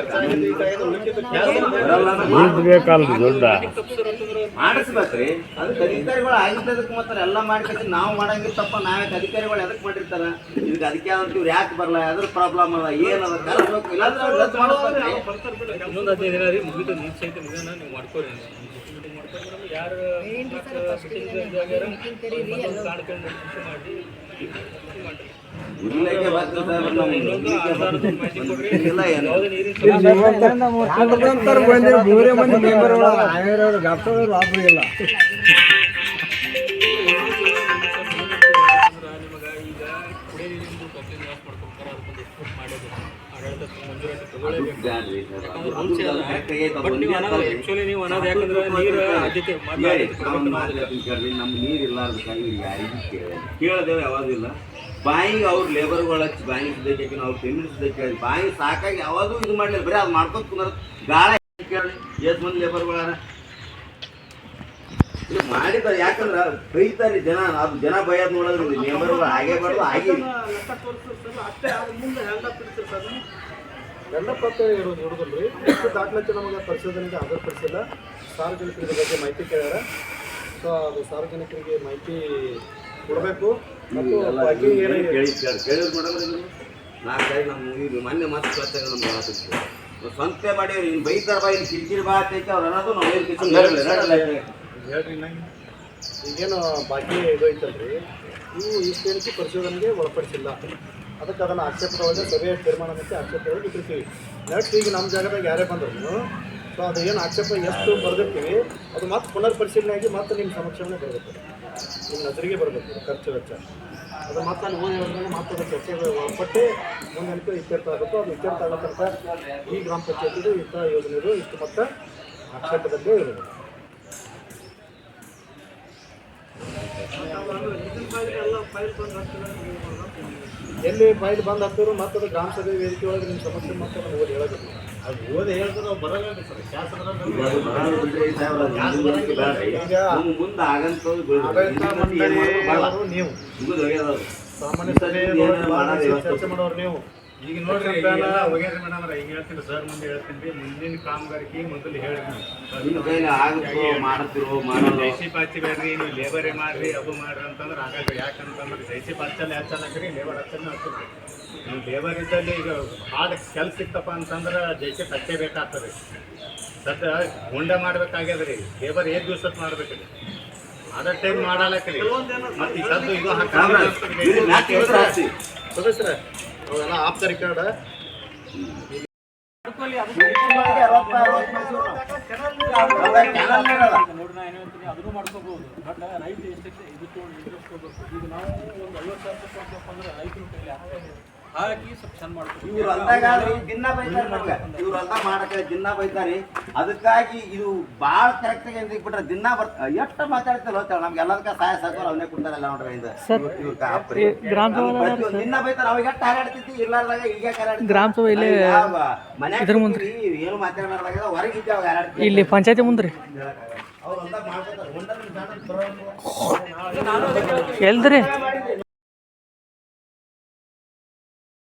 ಮಾಡಿಸ್ಬೇಕ್ರಿ. ಅದಕ್ಕೆ ಅಧಿಕಾರಿಗಳು ಆಗಿದ್ದಕ್ಕೆ ಮಾತ್ರ ಎಲ್ಲ ಮಾಡ್ಕೊತೀವಿ. ನಾವು ಮಾಡಂಗಿಲ್ಲ ತಪ್ಪ. ನಾವೇ ಅಧಿಕಾರಿಗಳು ಎದಕ್ಕೆ ಮಾಡಿರ್ತಾರ? ಈಗ ಅದಕ್ಕೆ ಆದಂತೀವಿ ಯಾಕೆ ಬರಲ್ಲ, ಅದ್ರ ಪ್ರಾಬ್ಲಮ್ ಅದ, ಏನದ ಕಲಿಸ್ಬೇಕು. ಇಲ್ಲಾಂದ್ರೆ ರದ್ದು ಮಾಡಿಸ್ಬೇಕ್ರಿ. ಇನ್ನೊಂದು 15 ದಿನ ರೀ ಮುಗಿದು ನೀರು ಸಹಿತ ಮುಗಿದ ನೀವು ಮಾಡ್ಕೋರಿ. ಯಾರು ಇಲ್ಲಕ್ಕೆ ಬರ್ತದೆ ಇಲ್ಲ ಏನು ನಮ್ಮ ನೀರು ಇಲ್ಲಾರ್ದಕ್ಕಾಗಿ ಯಾರಿಗೂ ಕೇಳದೇವೆ ಯಾವಾಗಿಲ್ಲ. ಬಾಯಿಗೆ ಅವ್ರ ಲೇಬರ್ಗಳು ಹಚ್ಚಿ ಬಾಯಿ ಸುದ್ದಕ್ಕೆ ನಾವು ಪೇಮೆಂಟ್ ಸುದ್ದಕ್ಕೆ ಬಾಯಿ ಸಾಕಾಗಿ ಯಾವಾಗೂ ಇದು ಮಾಡಲಿಲ್ಲ. ಬರೀ ಅದು ಮಾಡ್ಕೊತ ಕುಂದ್ರ ಗಾಳ ಕೇಳಿ ಎಷ್ಟು ಮಂದಿ ಲೇಬರ್ಗಳಾರ ಇದು ಮಾಡಿದ್ದಾರೆ. ಯಾಕಂದ್ರೆ ಬೈತಾರೆ ಜನ. ಅದು ಜನ ಬೈಯೋದು ನೋಡೋದ್ರಿಂದ ಲೇಬರ್ಗಳು ಹಾಗೆ ಬಾರ್ದು ಹಾಗೆ ಗಂಡಪತ್ತ ಇರೋದಿಲ್ರಿ. ಎಷ್ಟು ದಾಖಲಾತಿ ನಮಗೆ ಪರಿಶೋಧನೆಗೆ ಆಧಾರಪಡಿಸಿಲ್ಲ. ಸಾರ್ವಜನಿಕರ ಬಗ್ಗೆ ಮಾಹಿತಿ ಕೇಳ್ಯಾರ. ಸೊ ಅದು ಸಾರ್ವಜನಿಕರಿಗೆ ಮಾಹಿತಿ ಕೊಡಬೇಕು. ಮತ್ತು ಕೇಳಿದ್ರು ಮೇಡಮ್. 4 ಸೈಡ್ ನಮ್ಮ ಇದು ಮೊನ್ನೆ ಮತ್ತೆ ಸ್ವಚ್ಛ ನಮ್ಗೆ ಸ್ವಂತ ಮಾಡಿ ಬೈತಾರ ಬಾ ಇಲ್ಲಿ ಕಿರಿಕಿರಿ ಬಾ ಅಂತೈತೆ ಅವ್ರು ಅನ್ನೋದು ನಾವು ಹೇಳ್ರಿ. ಈಗೇನು ಬಾಕಿ ಇದು ಐತಲ್ರಿ, ಇವು ಇಷ್ಟೇನಿಕೆ ಪರಿಶೋಧನೆಗೆ ಒಳಪಡಿಸಿಲ್ಲ. ಅದಕ್ಕೆ ಅದನ್ನು ಆಕ್ಷೇಪದೊಳಗೆ ಸಭೆಯ ತೀರ್ಮಾನ ಮತ್ತು ಆಕ್ಷೇಪದೊಳಗೆ ಇಟ್ಟಿರ್ತೀವಿ. ನೆಕ್ಸ್ಟ್ ಈಗ ನಮ್ಮ ಜಾಗದಾಗ ಯಾರೇ ಬಂದ್ರು ಸೊ ಅದು ಏನು ಆಕ್ಷೇಪ ಎಷ್ಟು ಬರೆದಿರ್ತೀವಿ ಅದು ಮತ್ತೆ ಪುನರ್ ಪರಿಶೀಲನೆ ಆಗಿ ಮತ್ತೆ ನಿಮ್ಮ ಸಮಕ್ಷಮನೆ ಬರಬೇಕು, ನಿಮ್ಮ ನಜರಿಗೆ ಬರಬೇಕು ಖರ್ಚು ವೆಚ್ಚ. ಅದು ಮತ್ತೆ ಅಲ್ಲಿ ಓದಿ ಮತ್ತೆ ಚರ್ಚೆಗೆ ಒಳಪಟ್ಟು ಮುಂದೆ ಇತ್ಯರ್ಥ ಆಗುತ್ತೋ ಅದು ಇತ್ಯರ್ಥ ಆಗತಕ್ಕಂಥ ಈ ಗ್ರಾಮ ಪಂಚಾಯತಿದು ಇಂಥ ಯೋಜನೆಗಳು ಇಷ್ಟು ಮೊತ್ತ ಆಕ್ಷೇಪದಲ್ಲೇ ಇರಬೇಕು. ಎಲ್ಲ ಎಲ್ಲಿ ಫೈಲ್ ಬಂದು ಹಾಕ್ತಿರೋ ಮತ್ತೆ ಅದು ಗ್ರಾಮ ಸಭೆ ವೇದಿಕೆ ಒಳಗೆ ನಿಮ್ಮ ಸಮಸ್ಯೆ ಮತ್ತೆ ಓದಿ ಹೇಳೋದಿಲ್ಲ. ಅದು ಓದಿ ಹೇಳಿದ್ರೆ ನಾವು ಬರಲ್ಲ ಸರ್ ಶಾಸಕರಲ್ಲಿ ಮುಂದೆ ಆಗಂತವ್ರು ನೀವು ಸಾಮಾನ್ಯ ಸಭೆ ಚರ್ಚೆ ಮಾಡೋರು ನೀವು. ಈಗ ನೋಡ್ರಿ ಹೋಗ್ಯಾರ ಮೇಡಮ್ ಈಗ ಹೇಳ್ತೀನಿ ಸರ್ ಮುಂದೆ ಹೇಳ್ತೀನಿ ಮುಂದಿನ ಕಾಮಗಾರಿಗೆ ಮೊದಲು ಹೇಳ್ತೀನಿ ನಿಮ್ಮ ಕೈಲಿ ಆಗುತ್ತೋ ಮಾಡುತ್ತಿರೋ ಮಾಡೋದು ಜೈಸಿ ಪಾಚಿ ಬೇಡ್ರಿ ನೀವು ಲೇಬರೇ ಮಾಡ್ರಿ ಅದು ಮಾಡ್ರಿ ಅಂತಂದ್ರೆ ಆಗಲ್ಲ. ಯಾಕಂತಂದ್ರೆ ಜೈಸಿ ಪಾಚಲ್ಲಿ ಹಚ್ಚಲಾಕ್ರಿ ಲೇಬರ್ ಹಚ್ಚಲ್ಲ ಹಚ್ಚಿದ್ರಿ. ನೀವು ಲೇಬರ್ ಇದ್ದಲ್ಲಿ ಈಗ ಹಾಡು ಕೆಲ್ಸ ಸಿಕ್ತಪ್ಪ ಅಂತಂದ್ರೆ ಜೈಸಿ ಹಚ್ಚೇಬೇಕಾಗ್ತದೆ. ಸದ್ಯ ಗುಂಡ ಮಾಡ್ಬೇಕಾಗ್ಯದ್ರಿ ಲೇಬರ್ 8 ದಿವ್ಸಕ್ಕೆ ಮಾಡ್ಬೇಕ್ರಿ. ಅದೇ ಟೈಮ್ ಮಾಡಲಕ್ರಿ ಮತ್ತೆ ಈ ಸದ್ದು ಇದು ಸದಸ್ಯರ ಅವೆಲ್ಲ ಆಫ್ ದ ರೆಕಾರ್ಡ್. ನೋಡ್ರಿ ನಾ ಏನು ಹೇಳ್ತೀನಿ ಅದನ್ನು ಮಾಡ್ಕೋಬಹುದು. ಬಟ್ ರೈತ ಎಷ್ಟಕ್ಕೆ ಇದಕ್ಕೆ ಎದುರಿಸ್ಕೋಬೇಕು. ಈಗ ನಾವು ಒಂದು 50,000 ಕೊಡ್ತೀವಪ್ಪ ಅಂದ್ರೆ ರೈತರು ಕೈಲಿ ಹಾಕಿ ಸ್ವಲ್ಪ ಚಂದ ಮಾಡ್ತೀವಿ. ಇವ್ರು ಅಂದಾಗ ದಿನ ಬೈತಾರೆ ನಮ್ಗೆ. ಇವ್ರು ಅಂತ ಮಾಡಕ್ಕೆ ದಿನ ಬೈತಾರೆ. ಅದಕ್ಕಾಗಿ ಇದು ಭಾಳ ಕರೆಕ್ಟಾಗಿ ಅಂತ ಬಿಟ್ರೆ ದಿನ ಎಷ್ಟು ಮಾತಾಡ್ತಾರೆ ಗೊತ್ತಲ್ಲ ನಮ್ಗೆ ಎಲ್ಲದಕ್ಕೆ ಸಹಾಯ ಸಹಕಾರ ಅವನೇ ಕೊಡ್ತಾರಲ್ಲ ನೋಡ್ರಿ ಇದು ದಿನ ಬೈತಾರೆ. ಅವಾಗ ಎಷ್ಟು ಹಾರಾಡ್ತಿದ್ವಿ ಇರ್ಲಾರ್ದಾಗ ಈಗ ಗ್ರಾಮ ಸಭೆ ಇಲ್ಲಿ ಮನ್ಯಾಗ ಏನು ಮಾತಾಡಲಾರ್ದಾಗ ಹೊರಗಿದ್ದೆ ಅವಾಗ ಹಾರಾಡ್ತೀವಿ. ಇಲ್ಲಿ ಪಂಚಾಯತಿ ಮುಂದ್ರಿ ಅವ್ರು ಅಂದಾಗ ಮಾಡ್ಕೊತಾರೆ ಎಲ್ದ್ರಿ